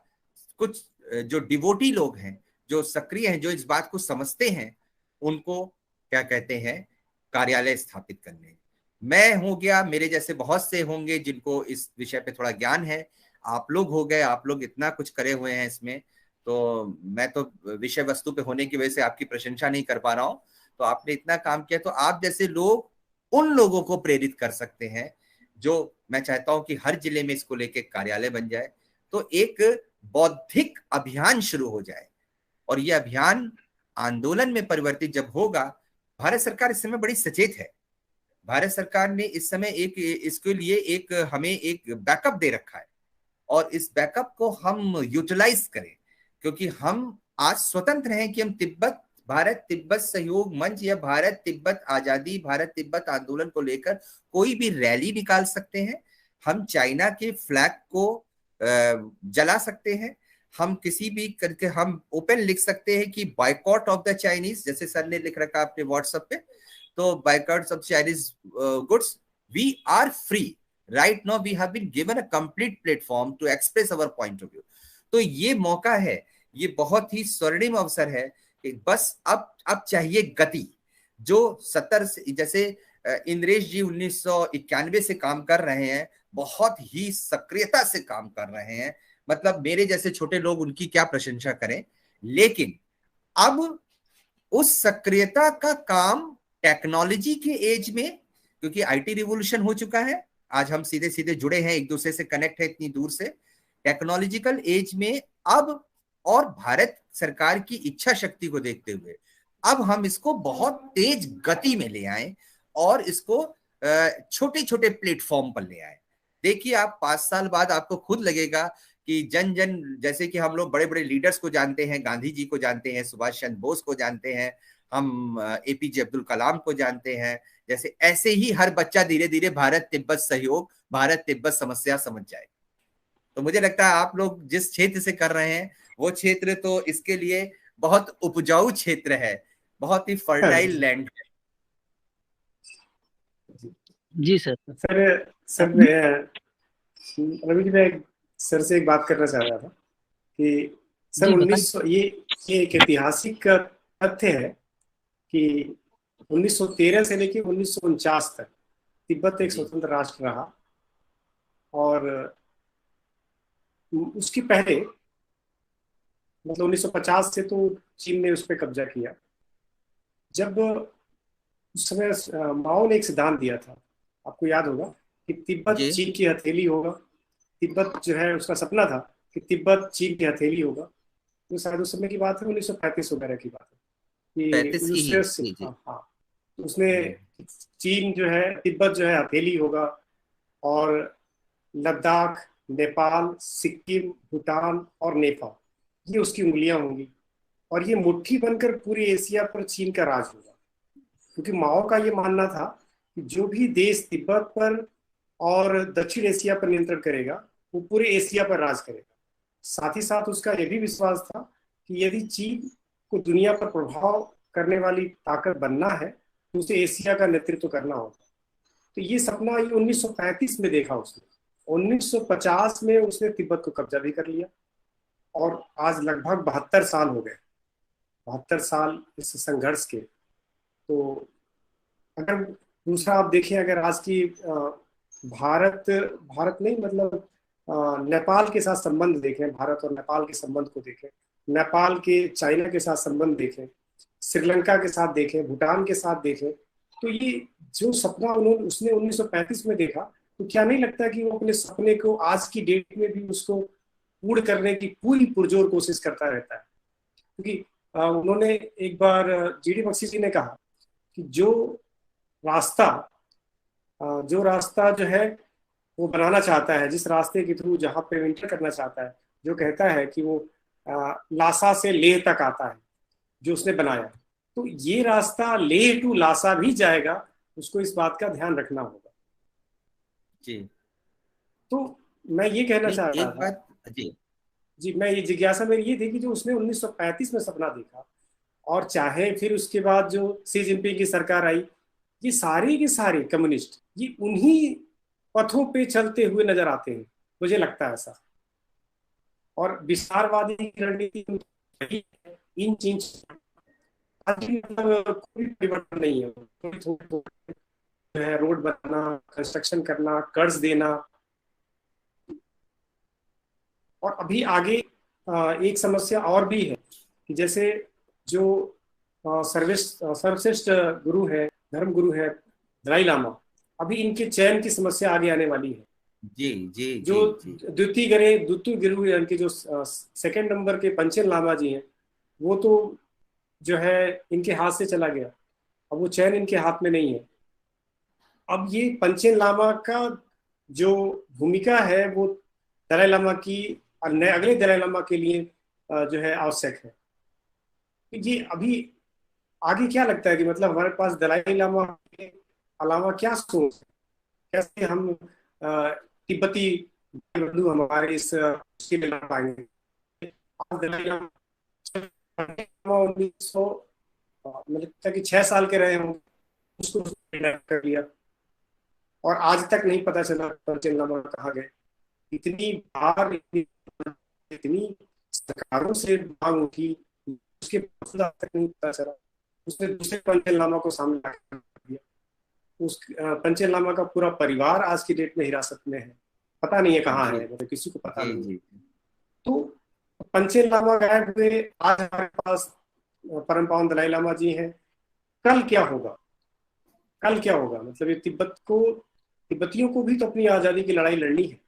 कुछ जो डिवोटी लोग हैं, जो सक्रिय हैं, जो इस बात को समझते हैं, उनको क्या कहते हैं कार्यालय स्थापित करने। मैं हो गया, मेरे जैसे बहुत से होंगे जिनको इस विषय पे थोड़ा ज्ञान है, आप लोग हो गए, आप लोग इतना कुछ करे हुए हैं इसमें, तो मैं तो विषय वस्तु पे होने की वजह से आपकी प्रशंसा नहीं कर पा रहा हूं। तो आपने इतना काम किया, तो आप जैसे लोग उन लोगों को प्रेरित कर सकते हैं, जो मैं चाहता हूं कि हर जिले में इसको लेके कार्यालय बन जाए, तो एक बौद्धिक अभियान शुरू हो जाए, और ये अभियान आंदोलन में परिवर्तित जब होगा। भारत सरकार इस समय बड़ी सचेत है, भारत सरकार ने इस समय इसके लिए हमें एक बैकअप दे रखा है, और इस बैकअप को हम यूटिलाइज करें, क्योंकि हम आज स्वतंत्र हैं कि हम भारत तिब्बत सहयोग मंच या भारत तिब्बत आजादी, भारत तिब्बत आंदोलन को लेकर कोई भी रैली निकाल सकते हैं, हम चाइना के फ्लैग को जला सकते हैं, हम किसी भी करके हम ओपन लिख सकते हैं कि बायकॉट ऑफ द चाइनीज, जैसे सर ने लिख रखा अपने व्हाट्सएप पे, तो boycott of Chinese goods, we are free right now, we have been given a complete platform to express our point of view. तो ये मौका है, ये बहुत ही स्वर्णिम अवसर है कि बस अब चाहिए गति। जो 70 से, जैसे इंद्रेश जी 1991 से काम कर रहे हैं, बहुत ही सक्रियता से काम कर रहे हैं, मतलब मेरे जैसे छोटे लोग उनकी क्या प्रशंसा करें, लेकिन अब उस सक्रियता का काम टेक्नोलॉजी के एज में, क्योंकि आईटी रिवॉल्यूशन हो चुका है, आज हम सीधे सीधे जुड़े हैं, एक दूसरे से कनेक्ट है इतनी दूर से, टेक्नोलॉजिकल एज में अब, और भारत सरकार की इच्छा शक्ति को देखते हुए अब हम इसको बहुत तेज गति में ले आए और इसको छोटे छोटे प्लेटफॉर्म पर ले आए। देखिए आप 5 साल बाद आपको खुद लगेगा कि जन जन, जैसे कि हम लोग बड़े बड़े लीडर्स को जानते हैं, गांधी जी को जानते हैं, सुभाष चंद्र बोस को जानते हैं, हम एपीजे अब्दुल कलाम को जानते हैं, जैसे ऐसे ही हर बच्चा धीरे धीरे भारत तिब्बत सहयोग, भारत तिब्बत समस्या समझ जाए। तो मुझे लगता है आप लोग जिस क्षेत्र से कर रहे हैं वो क्षेत्र तो इसके लिए बहुत उपजाऊ क्षेत्र है, बहुत ही फर्टाइल लैंड है। जी सर। सर सर मैं रवि जी, मैं सर से एक बात करना चाह रहा था कि सर जी 1900 ये एक ऐतिहासिक तथ्य है कि 1913 से लेकर 1949 तक तिब्बत एक स्वतंत्र राष्ट्र रहा, और उसके पहले मतलब 1950 से तो चीन ने उस पर कब्जा किया। जब उस समय माओ ने एक सिद्धांत दिया था, आपको याद होगा, कि तिब्बत जी चीन की हथेली होगा। तिब्बत जो है उसका सपना था कि तिब्बत चीन की हथेली होगा। तो शायद उस समय की बात है, 1935 वगैरह की बात है कि 35 की ही। जी जी। हाँ हाँ, तो उसने चीन जो है, तिब्बत जो है हथेली होगा, और लद्दाख, नेपाल, सिक्किम, भूटान और नेपाल ये उसकी उंगलियां होंगी, और ये मुट्ठी बनकर पूरे एशिया पर चीन का राज होगा। क्योंकि माओ का ये मानना था कि जो भी देश तिब्बत पर और दक्षिण एशिया पर नियंत्रण करेगा वो पूरे एशिया पर राज करेगा। साथ ही साथ उसका यह भी विश्वास था कि यदि चीन को दुनिया पर प्रभाव करने वाली ताकत बनना है तो उसे एशिया का नेतृत्व करना होगा। तो ये सपना ये 1935 में देखा उसने। 1950 में उसने तिब्बत को कब्जा भी कर लिया, और आज लगभग 72 साल हो गए, 72 साल इस संघर्ष के। तो अगर दूसरा आप देखें, अगर आज की भारत भारत नहीं मतलब नेपाल के साथ संबंध देखें, भारत और नेपाल के संबंध को देखें, नेपाल के चाइना के साथ संबंध देखें, श्रीलंका के साथ देखें, भूटान के साथ देखें, तो ये जो सपना उसने 1935 में देखा, तो क्या नहीं लगता कि वो अपने सपने को आज की डेट में भी उसको पूर्ण करने की पूरी पुरजोर कोशिश करता रहता है। क्योंकि उन्होंने एक बार जीडी बख्शी जी ने कहा कि रास्ता जो रास्ता जो है वो बनाना चाहता है, जिस रास्ते के थ्रू जहाँ पे एंटर करना चाहता है, जो कहता है कि वो लासा से लेह तक आता है, जो उसने बनाया, तो ये रास्ता लेह टू लासा भी जाएगा, उसको इस बात का ध्यान रखना होगा। जी। तो मैं ये कहना चाह रहा एक था बात जी मैं ये जिज्ञासा मेरी ये थी कि जो उसने 1935 में सपना देखा, और चाहे फिर उसके बाद जो सी जिनपिंग की सरकार आई, ये सारे के सारे कम्युनिस्ट ये उन्हीं पथों पे चलते हुए नजर आते हैं, मुझे लगता है ऐसा। और विस्तारवादी रणनीति इन चीज मतलब कोई परिवर्तन नहीं है। जो है रोड बनाना, कंस्ट्रक्शन करना, कर्ज देना, और अभी आगे एक समस्या और भी है कि जैसे जो सर्वश्रेष्ठ गुरु है, धर्म गुरु है दलाई लामा, अभी इनके चयन की समस्या आगे आने वाली है। जी जी जो जी जी। द्वितीय गुरु है, इनके जो सेकंड नंबर के पंचेन लामा जी हैं, वो तो जो है इनके हाथ से चला गया, अब वो चयन इनके हाथ में नहीं है। अब ये पंचेन लामा का जो भूमिका है वो दलाई लामा की अगले दलाई लामा के लिए जो है आवश्यक है। तो ये अभी आगे क्या लगता है कि मतलब हमारे पास दलाई लामा के अलावा क्या सोच, कैसे हम तिब्बती बंधु हमारे इस मुश्किल में लड़ पाएंगे। आज दलाई लामा 1900 मुझे लगता है कि 6 साल के रहे होंगे, उसको कर लिया, और आज तक नहीं पता चला पंचेन लामा कहाँ गए। इतनी बार इतनी सरकारों से मांग उठी, उसके बाद आज तक नहीं पता चला। उसने दूसरे पंचेन लामा को सामने कर दिया। उस पंचेन लामा का पूरा परिवार आज की डेट में हिरासत में है, पता नहीं है कहाँ है, मतलब किसी को पता नहीं है। तो पंचेन लामा गायब हुए, आज हमारे पास परम पावन दलाई लामा जी हैं। कल क्या होगा, कल क्या होगा? मतलब ये तिब्बतियों को भी तो अपनी आजादी की लड़ाई लड़नी है।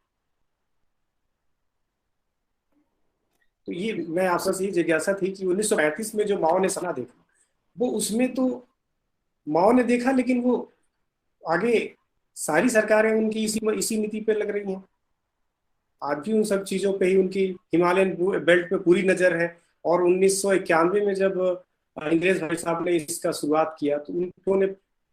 तो ये मैं आपसे ये जिज्ञासा थी कि 1935 में जो माओ ने सपना देखा, वो उसमें तो माओ ने देखा, लेकिन वो आगे सारी सरकारें उनकी इसी नीति पे लग रही हैं। आज भी उन सब चीजों पे ही उनकी हिमालयन बेल्ट पे पूरी नजर है। और 1991 में जब इंद्रेश भाई साहब ने इसका शुरुआत किया, तो उन्होंने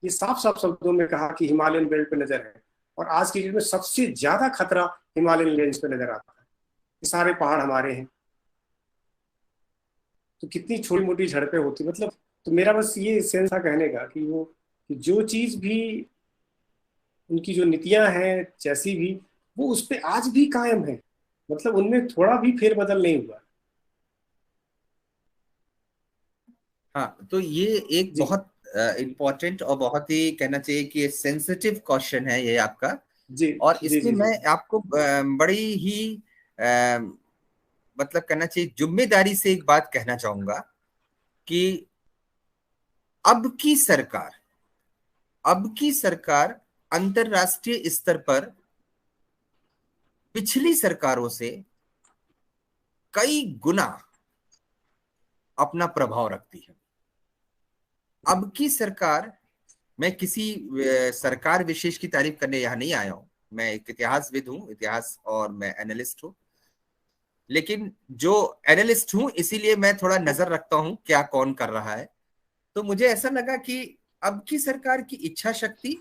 ये साफ साफ शब्दों में कहा कि हिमालयन बेल्ट पे नजर है, और आज की डेट में सबसे ज्यादा खतरा हिमालयन रेंज पे नजर आता है। सारे पहाड़ हमारे हैं। तो कितनी छोटी मोटी झड़पें होती, मतलब, तो मेरा बस ये सेंस था कहने का कि वो, कि जो चीज भी उनकी जो नीतियां हैं जैसी भी, वो उस पे आज भी कायम है, मतलब उनमें थोड़ा भी फेरबदल नहीं हुआ। हाँ, तो ये एक जी बहुत इम्पोर्टेंट और बहुत ही कहना चाहिए कि सेंसिटिव क्वेश्चन है ये आपका। जी और जी इसमें जी जी मैं आपको बड़ी ही अ, मतलब कहना चाहिए जिम्मेदारी से एक बात कहना चाहूंगा कि अब की सरकार अब की सरकार अंतरराष्ट्रीय स्तर पर पिछली सरकारों से कई गुना अपना प्रभाव रखती है। अब की सरकार, मैं किसी सरकार विशेष की तारीफ करने यहाँ नहीं आया हूं, मैं एक इतिहासविद हूँ, इतिहास और मैं एनालिस्ट हूँ। लेकिन जो एनालिस्ट हूं इसीलिए मैं थोड़ा नजर रखता हूं क्या कौन कर रहा है। तो मुझे ऐसा लगा कि अब की सरकार की इच्छा शक्ति,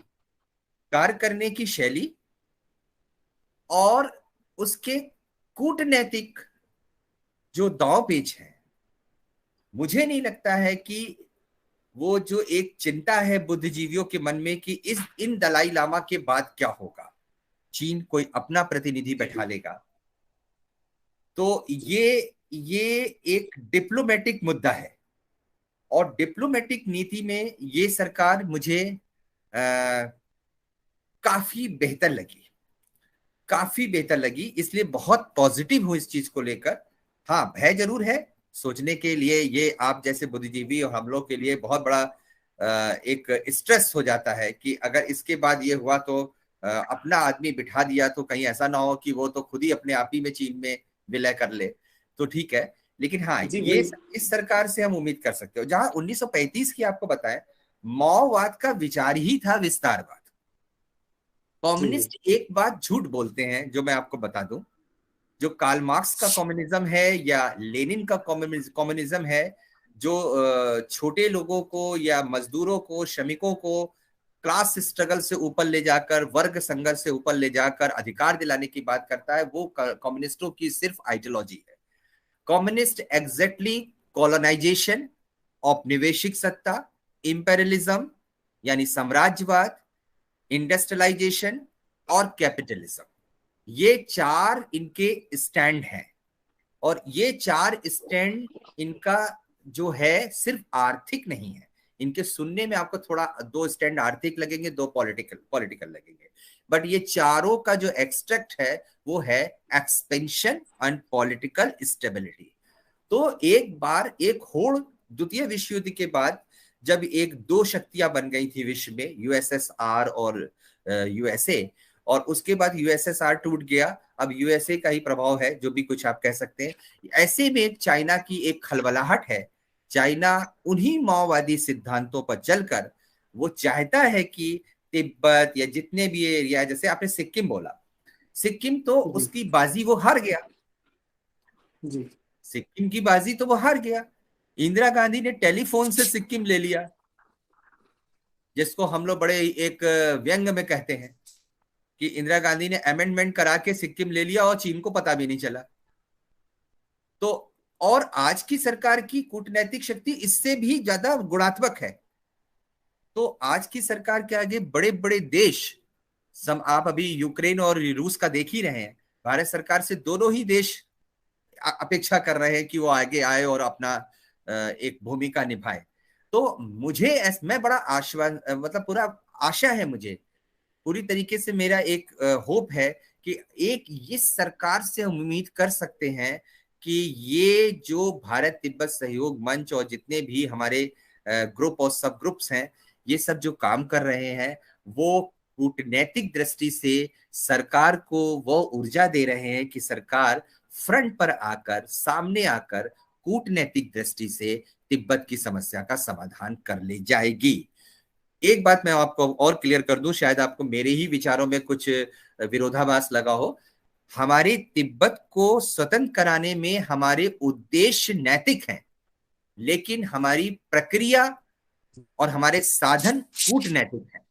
कार्य करने की शैली और उसके कूटनैतिक जो दांव पेच है, मुझे नहीं लगता है कि वो जो एक चिंता है बुद्धिजीवियों के मन में कि इस इन दलाई लामा के बाद क्या होगा, चीन कोई अपना प्रतिनिधि जी बैठा लेगा। तो ये एक डिप्लोमेटिक मुद्दा है और डिप्लोमेटिक नीति में ये सरकार मुझे आ, काफी बेहतर लगी, काफी बेहतर लगी, इसलिए बहुत पॉजिटिव हूं इस चीज को लेकर। हाँ, भय जरूर है, सोचने के लिए ये आप जैसे बुद्धिजीवी और हम लोग के लिए बहुत बड़ा एक स्ट्रेस हो जाता है कि अगर इसके बाद ये हुआ तो अपना आदमी बिठा दिया तो कहीं ऐसा ना हो कि वो तो खुद ही अपने आप ही में चीन में विलय कर ले। तो ठीक है, लेकिन हाँ, जी ये वही। इस सरकार से हम उम्मीद कर सकते हो। जहां 1935 की आपको बताएं, माओवाद का विचार ही था विस्तारवाद। जी जी कम्युनिस्ट एक बात झूठ बोलते हैं जो मैं आपको बता दूं, जो कार्ल मार्क्स का कम्युनिज्म है या लेनिन का कम्युनिज्म है, जो छोटे लोगों को या मजदूरों को, श्रमिकों को क्लास स्ट्रगल से ऊपर ले जाकर, वर्ग संघर्ष से ऊपर ले जाकर अधिकार दिलाने की बात करता है, वो कम्युनिस्टों की सिर्फ आइडियोलॉजी है। कम्युनिस्ट एग्जैक्टली कॉलोनाइजेशन, औपनिवेशिक सत्ता, इंपेरियलिज्म यानी साम्राज्यवाद, इंडस्ट्रियलाइजेशन और कैपिटलिज्म, ये चार इनके स्टैंड हैं। और ये चार स्टैंड इनका जो है सिर्फ आर्थिक नहीं है, इनके सुनने में आपको थोड़ा दो स्टैंड आर्थिक लगेंगे, दो पॉलिटिकल पॉलिटिकल लगेंगे, बट ये चारों का जो एक्सट्रैक्ट है वो है एक्सपेंशन एंड पॉलिटिकल स्टेबिलिटी। तो एक बार एक होड़ द्वितीय विश्व युद्ध के बाद जब एक दो शक्तियां बन गई थी विश्व में, यूएसएसआर और यूएसए, और उसके बाद यूएसएसआर टूट गया, अब यूएसए का ही प्रभाव है, जो भी कुछ आप कह सकते हैं। ऐसे में चाइना की एक खलबलाहट है। चाइना उन्हीं माओवादी सिद्धांतों पर चलकर वो चाहता है कि तिब्बत या जितने भी एरिया, जैसे आपने सिक्किम बोला, सिक्किम तो जी उसकी बाजी वो हार गया, जी सिक्किम की बाजी तो वो हार गया। इंदिरा गांधी ने टेलीफोन से सिक्किम ले लिया, जिसको हम लोग बड़े एक व्यंग में कहते हैं कि इंदिरा गांधी ने अमेंडमेंट करा के सिक्किम ले लिया और चीन को पता भी नहीं चला। तो और आज की सरकार की कूटनैतिक शक्ति इससे भी ज्यादा गुणात्मक है। तो आज की सरकार के आगे बड़े बड़े देश, आप अभी यूक्रेन और रूस का देख ही रहे हैं, भारत सरकार से दोनों ही देश अपेक्षा कर रहे हैं कि वो आगे आए और अपना एक भूमिका निभाए। तो मुझे मैं बड़ा आश्वासन, मतलब पूरा आशा है मुझे, पूरी तरीके से मेरा एक होप है कि एक इस सरकार से हम उम्मीद कर सकते हैं कि ये जो भारत तिब्बत सहयोग मंच और जितने भी हमारे ग्रुप और सब ग्रुप्स हैं, ये सब जो काम कर रहे हैं वो कूटनैतिक दृष्टि से सरकार को वो ऊर्जा दे रहे हैं कि सरकार फ्रंट पर आकर, सामने आकर कूटनैतिक दृष्टि से तिब्बत की समस्या का समाधान कर ले जाएगी। एक बात मैं आपको और क्लियर कर दूं, शायद आपको मेरे ही विचारों में कुछ विरोधाभास लगा हो। हमारे तिब्बत को स्वतंत्र कराने में हमारे उद्देश्य नैतिक हैं, लेकिन हमारी प्रक्रिया और हमारे साधन कूटनैतिक हैं।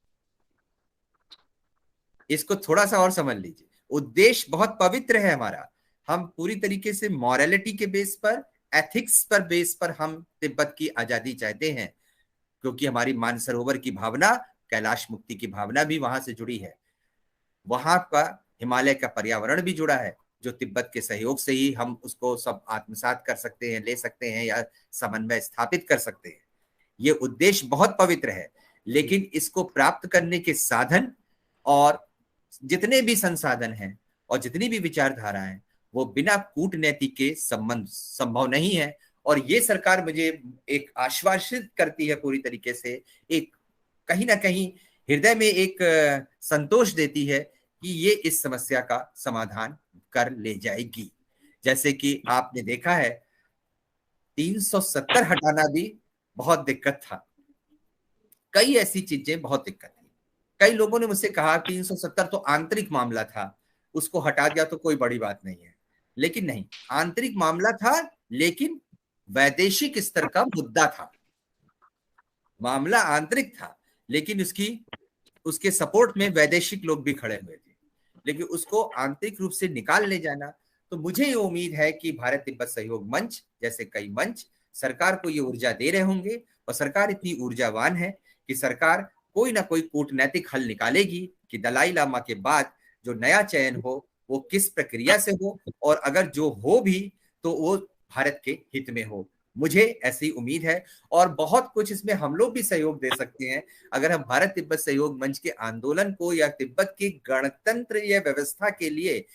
इसको थोड़ा सा और समझ लीजिए। उद्देश्य बहुत पवित्र है हमारा, हम पूरी तरीके से मॉरलिटी के बेस पर, एथिक्स पर बेस पर हम तिब्बत की आजादी चाहते हैं, क्योंकि हमारी मानसरोवर की भावना, कैलाश मुक्ति की भावना भी वहां से जुड़ी है। वहां का हिमालय का पर्यावरण भी जुड़ा है, जो तिब्बत के सहयोग से ही हम उसको सब आत्मसात कर सकते हैं, ले सकते हैं या समन्वय स्थापित कर सकते हैं। ये उद्देश्य बहुत पवित्र है, लेकिन इसको प्राप्त करने के साधन और जितने भी संसाधन हैं और जितनी भी विचारधारा है, वो बिना कूटनीति के संबंध संभव नहीं है। और ये सरकार मुझे एक आश्वासित करती है पूरी तरीके से, एक कहीं ना कहीं हृदय में एक संतोष देती है कि ये इस समस्या का समाधान कर ले जाएगी। जैसे कि आपने देखा है 370 हटाना भी बहुत दिक्कत था, कई ऐसी चीजें बहुत दिक्कत थी। कई लोगों ने मुझसे कहा 370 तो आंतरिक मामला था, उसको हटा दिया तो कोई बड़ी बात नहीं है, लेकिन नहीं, आंतरिक मामला था, लेकिन वैदेशिक स्तर का मुद्दा था। मामला आंतरिक था, लेकिन उसके सपोर्ट में वैदेशिक लोग भी खड़े हुए थे, लेकिन उसको आंतरिक रूप से निकाल ले जाना। तो मुझे ये उम्मीद है कि भारत तिब्बत सहयोग मंच जैसे कई मंच सरकार को ये ऊर्जा दे रहे होंगे, और सरकार इतनी ऊर्जावान है कि सरकार कोई ना कोई कूटनैतिक हल निकालेगी कि दलाई लामा के बाद जो नया चयन हो वो किस प्रक्रिया से हो, और अगर जो हो भी तो वो भारत के हित में हो। मुझे ऐसी उम्मीद है, और बहुत कुछ इसमें हम लोग भी सहयोग दे सकते हैं अगर हम भारत तिब्बत सहयोग मंच के आंदोलन को या तिब्बत की गणतंत्र या व्यवस्था के लिए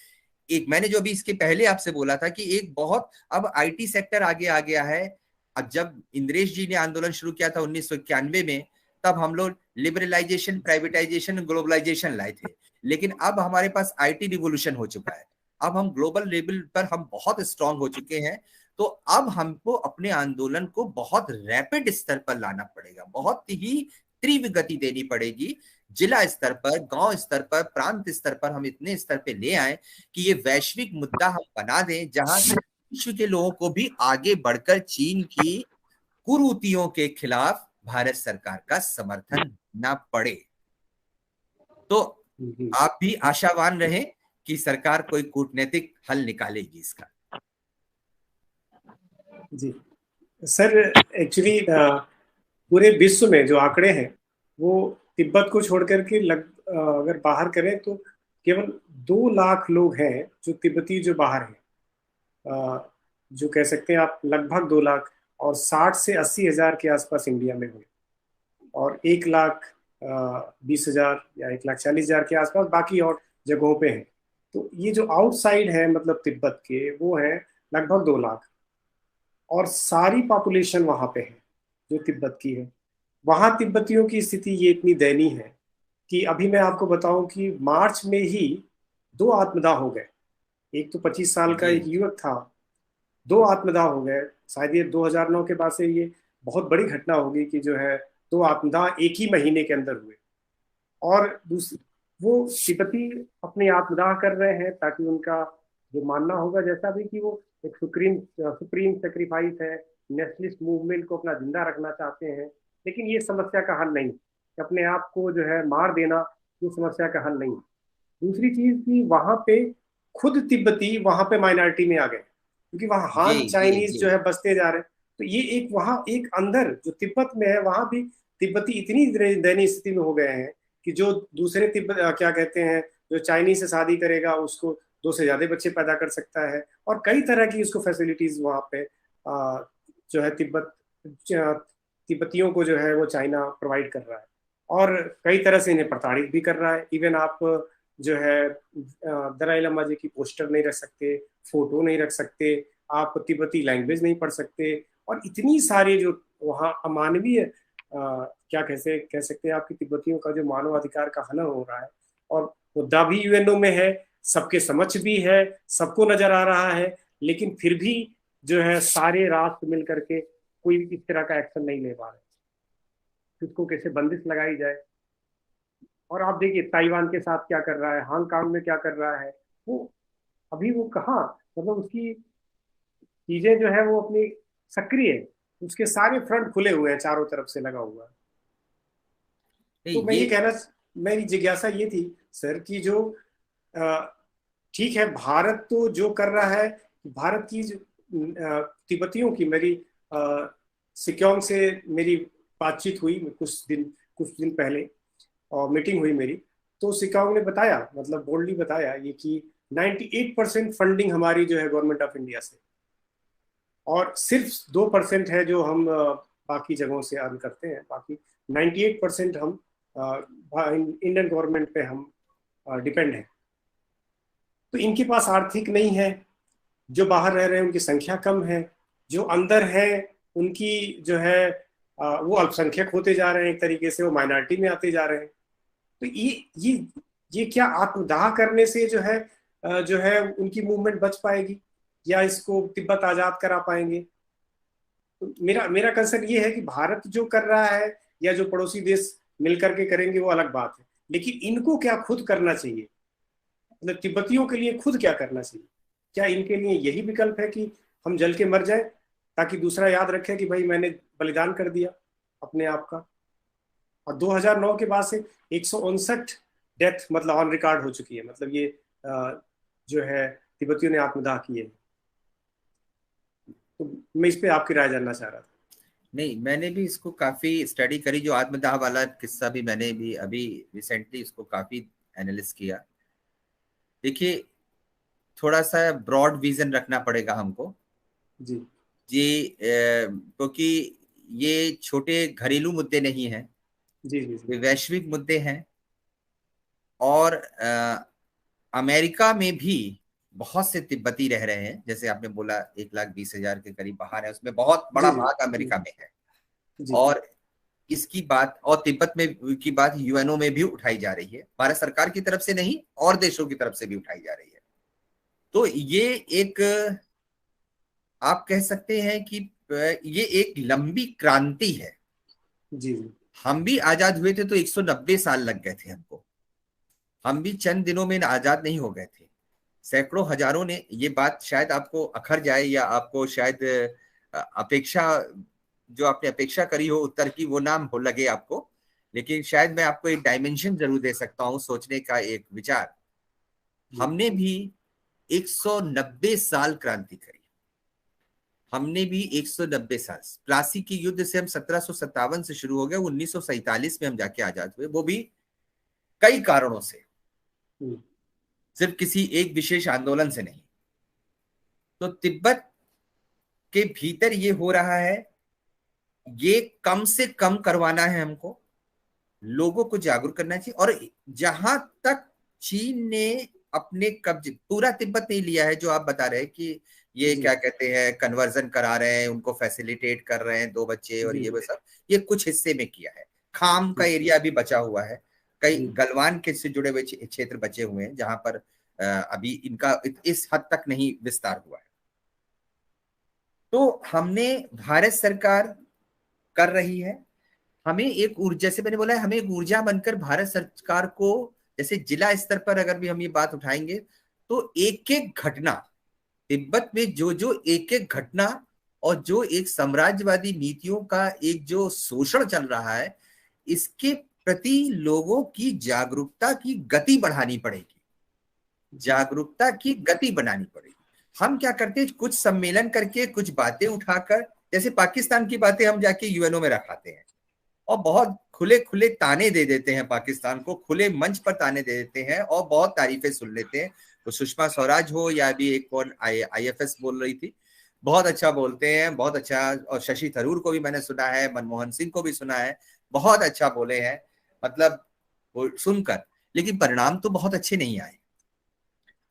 एक, मैंने जो अभी इसके पहले आपसे बोला था कि एक बहुत अब आईटी सेक्टर आगे आ गया है। अब जब इंद्रेश जी ने आंदोलन शुरू किया था 1991 में, तब हम लोग लिबरलाइजेशन, प्राइवेटाइजेशन, ग्लोबलाइजेशन लाए थे, लेकिन अब हमारे पास आईटी रिवोल्यूशन हो चुका है। अब हम ग्लोबल लेवल पर हम बहुत स्ट्रांग हो चुके हैं, तो अब हमको अपने आंदोलन को बहुत रैपिड स्तर पर लाना पड़ेगा, बहुत ही तीव्र गति देनी पड़ेगी। जिला स्तर पर, गांव स्तर पर, प्रांत स्तर पर हम इतने स्तर पे ले आए कि ये वैश्विक मुद्दा हम बना दें, जहां विश्व के लोगों को भी आगे बढ़कर चीन की कुरीतियों के खिलाफ भारत सरकार का समर्थन न पड़े। तो आप भी आशावान रहें कि सरकार कोई कूटनीतिक हल निकालेगी इसका। जी सर, एक्चुअली पूरे विश्व में जो आंकड़े हैं वो तिब्बत को छोड़कर के अगर बाहर करें तो केवल 2 लाख लोग हैं जो तिब्बती जो बाहर हैं, जो कह सकते हैं आप लगभग 2 लाख, और 60 से 80 हजार के आसपास इंडिया में हुए, और 1,20,000 या 1,40,000 के आसपास बाकी और जगहों पे हैं। तो ये जो आउटसाइड है मतलब तिब्बत के, वो है लगभग 2 लाख, और सारी पॉपुलेशन वहां पे है जो तिब्बत की है। वहां तिब्बतियों की स्थिति ये इतनी दयनीय है कि अभी मैं आपको बताऊं कि मार्च में ही 2 आत्मदाह हो गए। एक तो 25 साल का एक युवक था, 2 आत्मदाह हो गए। शायद ये 2009 के बाद से ये बहुत बड़ी घटना होगी कि जो है 2 आत्मदाह एक ही महीने के अंदर हुए। और दूसरी, वो तिब्बती अपने आत्मदाह कर रहे हैं ताकि उनका जो मानना होगा जैसा भी कि वो एक सुप्रीम सेक्रीफाइस है, नेशनलिस्ट मूवमेंट को अपना जिंदा रखना चाहते हैं, लेकिन ये समस्या का हल नहीं। अपने आप को जो है मार देना ये समस्या का हल नहीं। दूसरी चीज कि वहां पे खुद तिब्बती वहां पे माइनॉरिटी में आ गए, क्योंकि वहां हान चाइनीज जो है बसते जा रहे हैं। तो ये एक वहां एक अंदर जो तिब्बत में है, वहां भी तिब्बती इतनी दयनीय स्थिति में हो गए हैं कि जो दूसरे तिब्बत क्या कहते हैं, जो चाइनीज से शादी करेगा उसको 2 से ज्यादा बच्चे पैदा कर सकता है, और कई तरह की उसको फैसिलिटीज वहां पे जो है तिब्बतियों को जो है वो चाइना प्रोवाइड कर रहा है, और कई तरह से इन्हें प्रताड़ित भी कर रहा है। इवन आप जो है दलाई लामा जी की पोस्टर नहीं रख सकते, फोटो नहीं रख सकते, आप तिब्बती लैंग्वेज नहीं पढ़ सकते, और इतनी सारी जो वहाँ अमानवीय क्या कह सकते हैं आपकी तिब्बतियों का जो मानवाधिकार का हनन हो रहा है। और मुद्दा भी यूएनओ में है, सबके समक्ष भी है, सबको नजर आ रहा है, लेकिन फिर भी जो है सारे राष्ट्र मिल करके कोई इस तरह का एक्शन नहीं ले पा रहे, इसको कैसे बंदिश लगाई जाए। और आप देखिए ताइवान के साथ क्या कर रहा है, हांगकांग में क्या कर रहा है, वो अभी वो कहाँ, मतलब उसकी चीजें जो है वो अपनी सक्रिय है, उसके सारे फ्रंट खुले हुए हैं, चारों तरफ से लगा हुआ है। तो मैं ये कहना, मेरी जिज्ञासा ये थी सर कि जो ठीक है, भारत तो जो कर रहा है, भारत की तिब्बतियों की मेरी सिक्योंग से मेरी बातचीत हुई कुछ दिन पहले, और मीटिंग हुई मेरी, तो सिक्योंग ने बताया, मतलब बोल्डली बताया ये कि 98% फंडिंग हमारी जो है गवर्नमेंट ऑफ इंडिया से, और सिर्फ 2% है जो हम बाकी जगहों से अर्न करते हैं, बाकी 98% हम इंडियन गवर्नमेंट पे हम डिपेंड है। तो इनके पास आर्थिक नहीं है, जो बाहर रह रहे हैं उनकी संख्या कम है, जो अंदर है उनकी जो है वो अल्पसंख्यक होते जा रहे हैं, एक तरीके से वो माइनॉरिटी में आते जा रहे हैं। तो ये क्या आत्मदाह करने से जो है उनकी मूवमेंट बच पाएगी, या इसको तिब्बत आजाद करा पाएंगे? तो मेरा कंसर्न ये है कि भारत जो कर रहा है या जो पड़ोसी देश मिलकर के करेंगे वो अलग बात है, लेकिन इनको क्या खुद करना चाहिए, मतलब तिब्बतियों के लिए खुद क्या करना चाहिए? क्या इनके लिए यही विकल्प है कि हम जल के मर जाए ताकि दूसरा याद रखे कि भाई मैंने बलिदान कर दिया अपने आप का? और 2009 के बाद से 159 डेथ मतलब ऑन रिकॉर्ड हो चुकी है, मतलब ये जो है तिब्बतियों ने आत्मदाह किए। तो मैं इस पे आपकी राय जानना चाह रहा था। नहीं, मैंने भी इसको काफी स्टडी करी, जो आत्मदाह वाला किस्सा भी मैंने भी अभी रिसेंटली इसको काफी एनालिसिस किया। देखिए, थोड़ा सा ब्रॉड विजन रखना पड़ेगा हमको जी क्योंकि ये छोटे घरेलू मुद्दे नहीं हैं, जी जी जी। ये वैश्विक मुद्दे हैं। और अमेरिका में भी बहुत से तिब्बती रह रहे हैं, जैसे आपने बोला 1,20,000 के करीब बाहर है, उसमें बहुत बड़ा जी भाग अमेरिका में है। जी और इसकी बात, और तिब्बत में की बात यूएनओ में भी उठाई जा रही है, भारत सरकार की तरफ से नहीं और देशों की तरफ से भी उठाई जा रही है। तो ये एक, आप कह सकते हैं कि ये एक लंबी क्रांति है। जी जी। हम भी आजाद हुए थे तो 190 साल लग गए थे हमको, हम भी चंद दिनों में आजाद नहीं हो गए थे, सैकड़ों हजारों ने। ये बात शायद आपको अखर जाए या आपको शायद अपेक्षा, जो आपने अपेक्षा करी हो उत्तर की, वो नाम हो लगे आपको, लेकिन शायद मैं आपको एक डायमेंशन जरूर दे सकता हूं सोचने का, एक विचार। हमने भी 190 साल क्रांति करी, हमने भी 190 साल। प्लासी की युद्ध से हम 1757 से शुरू हो गए, 1947 में हम जाके आजाद हुए, वो भी कई कारणों से, सिर्फ किसी एक विशेष आंदोलन से नहीं। तो तिब्बत के भीतर ये हो रहा है, ये कम से कम करवाना है हमको, लोगों को जागरूक करना चाहिए। और जहां तक चीन ने अपने कब्जे, पूरा तिब्बत नहीं लिया है, जो आप बता रहे हैं कि ये क्या कहते हैं कन्वर्जन करा रहे हैं, उनको फैसिलिटेट कर रहे हैं, 2 बच्चे और ये वो सब, ये कुछ हिस्से में किया है। खाम का एरिया अभी बचा हुआ है, कई गलवान के से जुड़े हुए क्षेत्र बचे हुए हैं जहां पर अभी इनका इस हद तक नहीं विस्तार हुआ है। तो हमने, भारत सरकार कर रही है, हमें एक ऊर्जा, जैसे मैंने बोला है, हमें एक ऊर्जा बनकर भारत सरकार को, जैसे जिला स्तर पर अगर भी हम ये बात उठाएंगे तो एक एक घटना, तिब्बत में जो जो एक एक घटना और जो एक साम्राज्यवादी नीतियों का एक जो शोषण चल रहा है, इसके प्रति लोगों की जागरूकता की गति बढ़ानी पड़ेगी, जागरूकता की गति बढ़ानी पड़ेगी। हम क्या करते हैं, कुछ सम्मेलन करके कुछ बातें उठाकर, जैसे पाकिस्तान की बातें हम जाके यूएनओ में रखाते हैं और बहुत खुले खुले ताने दे देते हैं, पाकिस्तान को खुले मंच पर ताने दे देते हैं और बहुत तारीफें सुन लेते हैं। तो सुषमा स्वराज हो या अभी एक कौन IFS बोल रही थी, बहुत अच्छा बोलते हैं, बहुत अच्छा। और शशि थरूर को भी मैंने सुना है, मनमोहन सिंह को भी सुना है, बहुत अच्छा बोले हैं, मतलब वो सुनकर। लेकिन परिणाम तो बहुत अच्छे नहीं आए,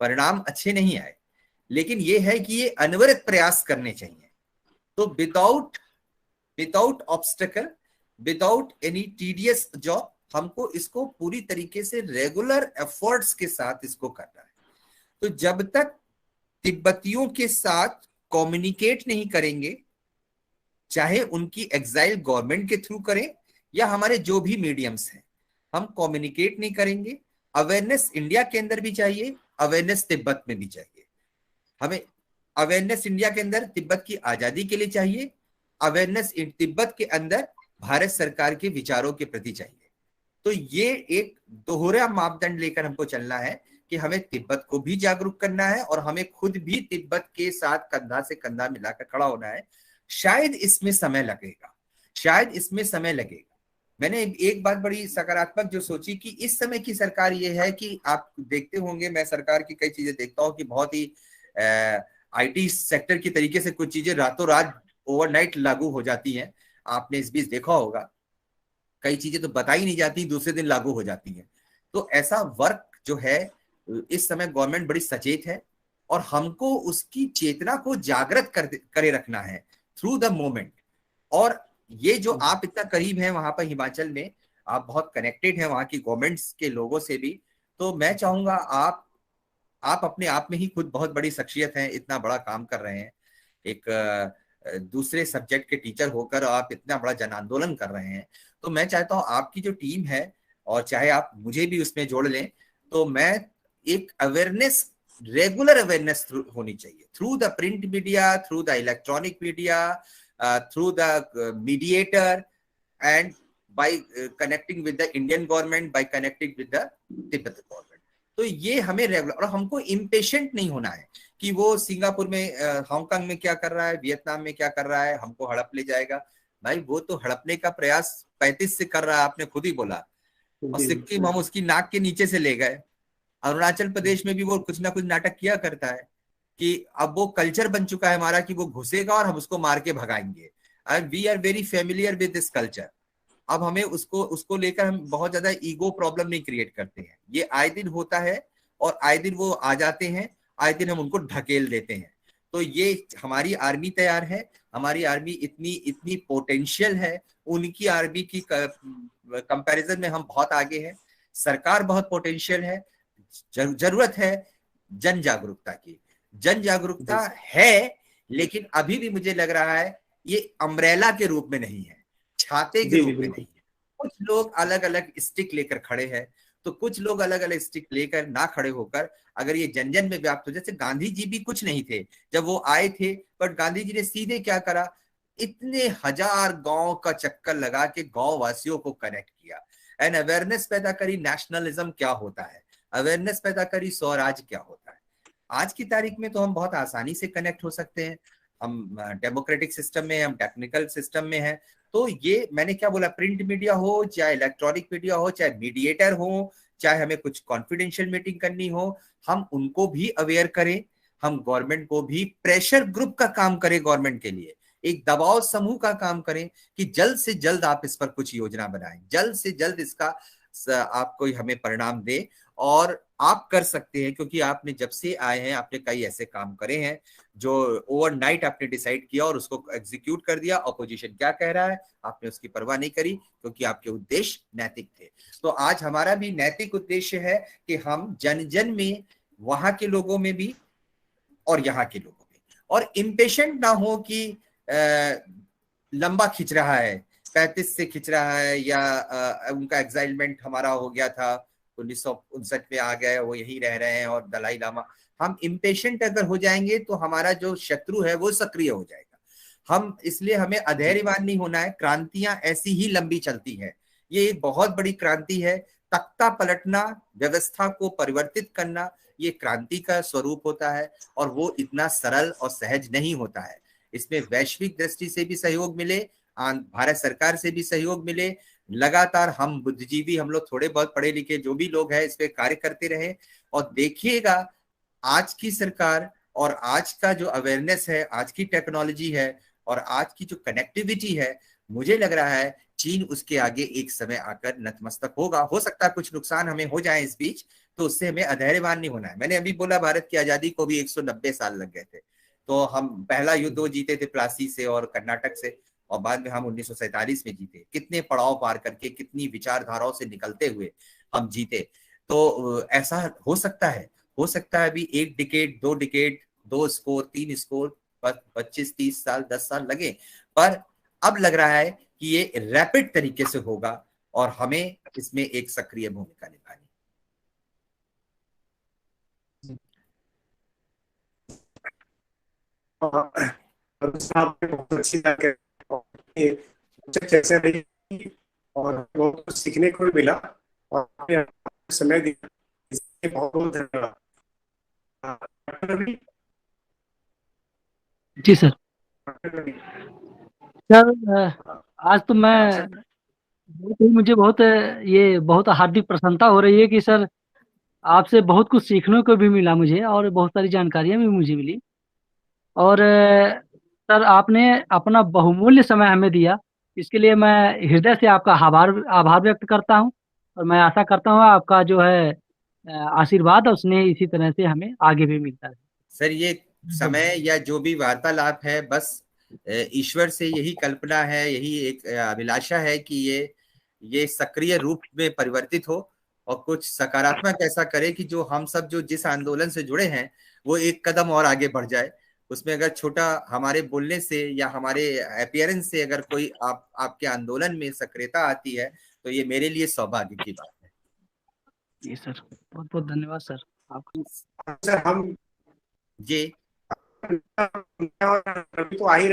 परिणाम अच्छे नहीं आए। लेकिन ये है कि ये अनवरत प्रयास करने चाहिए। तो without obstacle, without any tedious job, हमको इसको पूरी तरीके से रेगुलर एफर्ट्स के साथ इसको करना है। तो जब तक तिब्बतियों के साथ कम्युनिकेट नहीं करेंगे, चाहे उनकी एग्जाइल गवर्नमेंट के थ्रू करें या हमारे जो भी मीडियम्स हैं, हम कम्युनिकेट नहीं करेंगे। अवेयरनेस इंडिया के अंदर भी चाहिए, अवेयरनेस तिब्बत में भी चाहिए। हमें अवेयरनेस इंडिया के अंदर तिब्बत की आजादी के लिए चाहिए, अवेयरनेस तिब्बत के अंदर भारत सरकार के विचारों के प्रति चाहिए। तो ये एक दोहरा मापदंड लेकर हमको चलना है कि हमें तिब्बत को भी जागरूक करना है और हमें खुद भी तिब्बत के साथ कंधा से कंधा मिलाकर खड़ा होना है। शायद इसमें समय लगेगा, शायद इसमें समय लगेगा। मैंने एक बात बड़ी सकारात्मक जो सोची कि इस समय की सरकार ये है कि आप देखते होंगे, मैं सरकार की कई चीजें देखता हूँ कि बहुत ही आईटी सेक्टर की तरीके से कुछ चीजें रातों रात ओवरनाइट लागू हो जाती हैं। आपने इस बीच देखा होगा कई चीजें तो बताई नहीं जाती, दूसरे दिन लागू हो जाती हैं। तो ऐसा वर्क जो है इस समय गवर्नमेंट बड़ी सचेत है और हमको उसकी चेतना को जागृत करे रखना है थ्रू द मोमेंट। और ये जो आप इतना करीब हैं वहां पर हिमाचल में, आप बहुत कनेक्टेड हैं वहां की गवर्नमेंट्स के लोगों से भी, तो मैं चाहूंगा आप अपने आप में ही खुद बहुत बड़ी शख्सियत हैं, इतना बड़ा काम कर रहे हैं, एक दूसरे सब्जेक्ट के टीचर होकर आप इतना बड़ा जन आंदोलन कर रहे हैं। तो मैं चाहता हूं आपकी जो टीम है, और चाहे आप मुझे भी उसमें जोड़ लें, तो मैं एक अवेयरनेस, रेगुलर अवेयरनेस होनी चाहिए through the print media, through the electronic media, through the mediator, and bye connecting with the Indian government, bye connecting with the Tibet government. तो ये हमें रेगुलर, और हमको इम्पेशेंट नहीं होना है कि वो सिंगापुर में, हांगकांग में क्या कर रहा है, वियतनाम में क्या कर रहा है, हमको हड़प ले जाएगा। भाई वो तो हड़पने का प्रयास 35 से कर रहा है, आपने खुद ही बोला। और सिक्किम हम उसकी नाक के नीचे से ले गए। अरुणाचल प्रदेश में भी वो कुछ ना कुछ नाटक किया करता है कि अब वो कल्चर बन चुका है हमारा कि वो घुसेगा और हम उसको मार के भगाएंगे। And we are very familiar with this culture. अब हमें उसको लेकर हम बहुत ज्यादा ईगो प्रॉब्लम नहीं क्रिएट करते हैं। ये आए दिन होता है और आए दिन वो आ जाते हैं, आए दिन हम उनको ढकेल देते हैं। तो ये हमारी आर्मी तैयार है, हमारी आर्मी इतनी इतनी पोटेंशियल है, उनकी आर्मी की कंपैरिजन में हम बहुत आगे हैं। सरकार बहुत पोटेंशियल है। जरूरत है जन जागरूकता की। जन जागरूकता है, लेकिन अभी भी मुझे लग रहा है ये अम्ब्रेला के रूप में नहीं है, छाते के रूप में नहीं है। कुछ लोग अलग अलग स्टिक लेकर खड़े हैं, तो कुछ लोग अलग अलग स्टिक लेकर ना खड़े होकर अगर ये जन जन में व्याप्त हो, जैसे गांधी जी भी कुछ नहीं थे जब वो आए थे, बट गांधी जी ने सीधे क्या करा, इतने हजार गांव का चक्कर लगा के गांव वासियों को कनेक्ट किया, एंड अवेयरनेस पैदा करी नेशनलिज्म क्या होता है, अवेयरनेस पैदा करी स्वराज क्या होता है। आज की तारीख में तो हम बहुत आसानी से कनेक्ट हो सकते हैं, हम डेमोक्रेटिक सिस्टम में, हम टेक्निकल सिस्टम में हैं। तो ये मैंने क्या बोला, प्रिंट मीडिया हो चाहे इलेक्ट्रॉनिक मीडिया हो, चाहे मीडिएटर हो, चाहे हमें कुछ कॉन्फिडेंशियल मीटिंग करनी हो, हम उनको भी अवेयर करें। हम गवर्नमेंट को भी प्रेशर ग्रुप का काम करें, गवर्नमेंट के लिए एक दबाव समूह का काम करें कि जल्द से जल्द आप इस पर कुछ योजना बनाएं, जल्द से जल्द इसका आप कोई हमें परिणाम दे। और आप कर सकते हैं, क्योंकि आपने जब से आए हैं आपने कई ऐसे काम करे हैं जो ओवरनाइट आपने डिसाइड किया और उसको एग्जीक्यूट कर दिया। ऑपोजिशन क्या कह रहा है आपने उसकी परवाह नहीं करी, क्योंकि आपके उद्देश्य नैतिक थे। तो आज हमारा भी नैतिक उद्देश्य है कि हम जन जन में, वहां के लोगों में भी और यहाँ के लोगों में, और इम्पेशेंट ना हो कि लंबा खिंच रहा है, 35 से खिंच रहा है, या उनका एग्जाइलमेंट हमारा हो गया था 1959 में आ गए, वो यहीं रह रहे हैं, और दलाई लामा। हम इम्पेशेंट अगर हो जाएंगे तो हमारा जो शत्रु है वो सक्रिय हो जाएगा। हम इसलिए हमें अधैर्यवान नहीं होना है। क्रांतियां ऐसी ही लंबी चलती है। ये एक बहुत बड़ी क्रांति है। तख्ता पलटना, व्यवस्था को परिवर्तित करना, ये क्रांति का स्वरूप होता है, और वो इतना सरल और सहज नहीं होता है। इसमें वैश्विक दृष्टि से भी सहयोग मिले, भारत सरकार से भी सहयोग मिले, लगातार हम बुद्धिजीवी, हम लोग थोड़े बहुत पढ़े लिखे जो भी लोग हैं इस पे कार्य करते रहे। और देखिएगा आज की सरकार और आज का जो अवेयरनेस है, आज की टेक्नोलॉजी है और आज की जो कनेक्टिविटी है, मुझे लग रहा है चीन उसके आगे एक समय आकर नतमस्तक होगा। हो सकता है कुछ नुकसान हमें हो जाए इस बीच, तो उससे हमें अधैर्यवान नहीं होना है। मैंने अभी बोला भारत की आजादी को भी 190 साल लग गए थे। तो हम पहला युद्ध वो जीते थे प्लासी से और कर्नाटक से, और बाद में हम 1947 में जीते। कितने पड़ाव पार करके, कितनी विचारधाराओं से निकलते हुए हम जीते। तो ऐसा हो सकता है अभी 1 डिकेड, 2 डिकेड, 2 स्कोर, 3 स्कोर, 25-30 साल, 10 साल लगे, पर अब लग रहा है कि ये रैपिड तरीके से होगा और हमें इसमें एक सक्रिय भूमिका निभानी। आपने बहुत अच्छी चर्चा रही और बहुत कुछ सीखने को भी मिला, और समय दिया बहुत बहुत धन्यवाद। डॉक्टर रवि, जी सर। सर आज तो आपसे मुझे बहुत ये बहुत हार्दिक प्रसन्नता हो रही है कि सर आपसे बहुत कुछ सीखने को भी मिला मुझे, और बहुत सारी जानकारियां भी मुझे मिली। और सर आपने अपना बहुमूल्य समय हमें दिया, इसके लिए मैं हृदय से आपका आभार आभार व्यक्त करता हूं। और मैं आशा करता हूं आपका जो है आशीर्वाद और स्नेह इसी तरह से हमें आगे भी मिलता है। सर ये समय या जो भी वार्तालाप है, बस ईश्वर से यही कल्पना है, यही एक अभिलाषा है कि ये सक्रिय रूप में परिवर्तित हो और कुछ सकारात्मक ऐसा करे कि जो हम सब जो जिस आंदोलन से जुड़े हैं वो एक कदम और आगे बढ़ जाए। उसमें अगर छोटा हमारे बोलने से या हमारे अपीयरेंस से अगर कोई आपके आंदोलन में सक्रियता आती है तो ये मेरे लिए सौभाग्य की बात है। जी सर, बहुत बहुत धन्यवाद सर आपका। सर हम जी रवि तो आ ही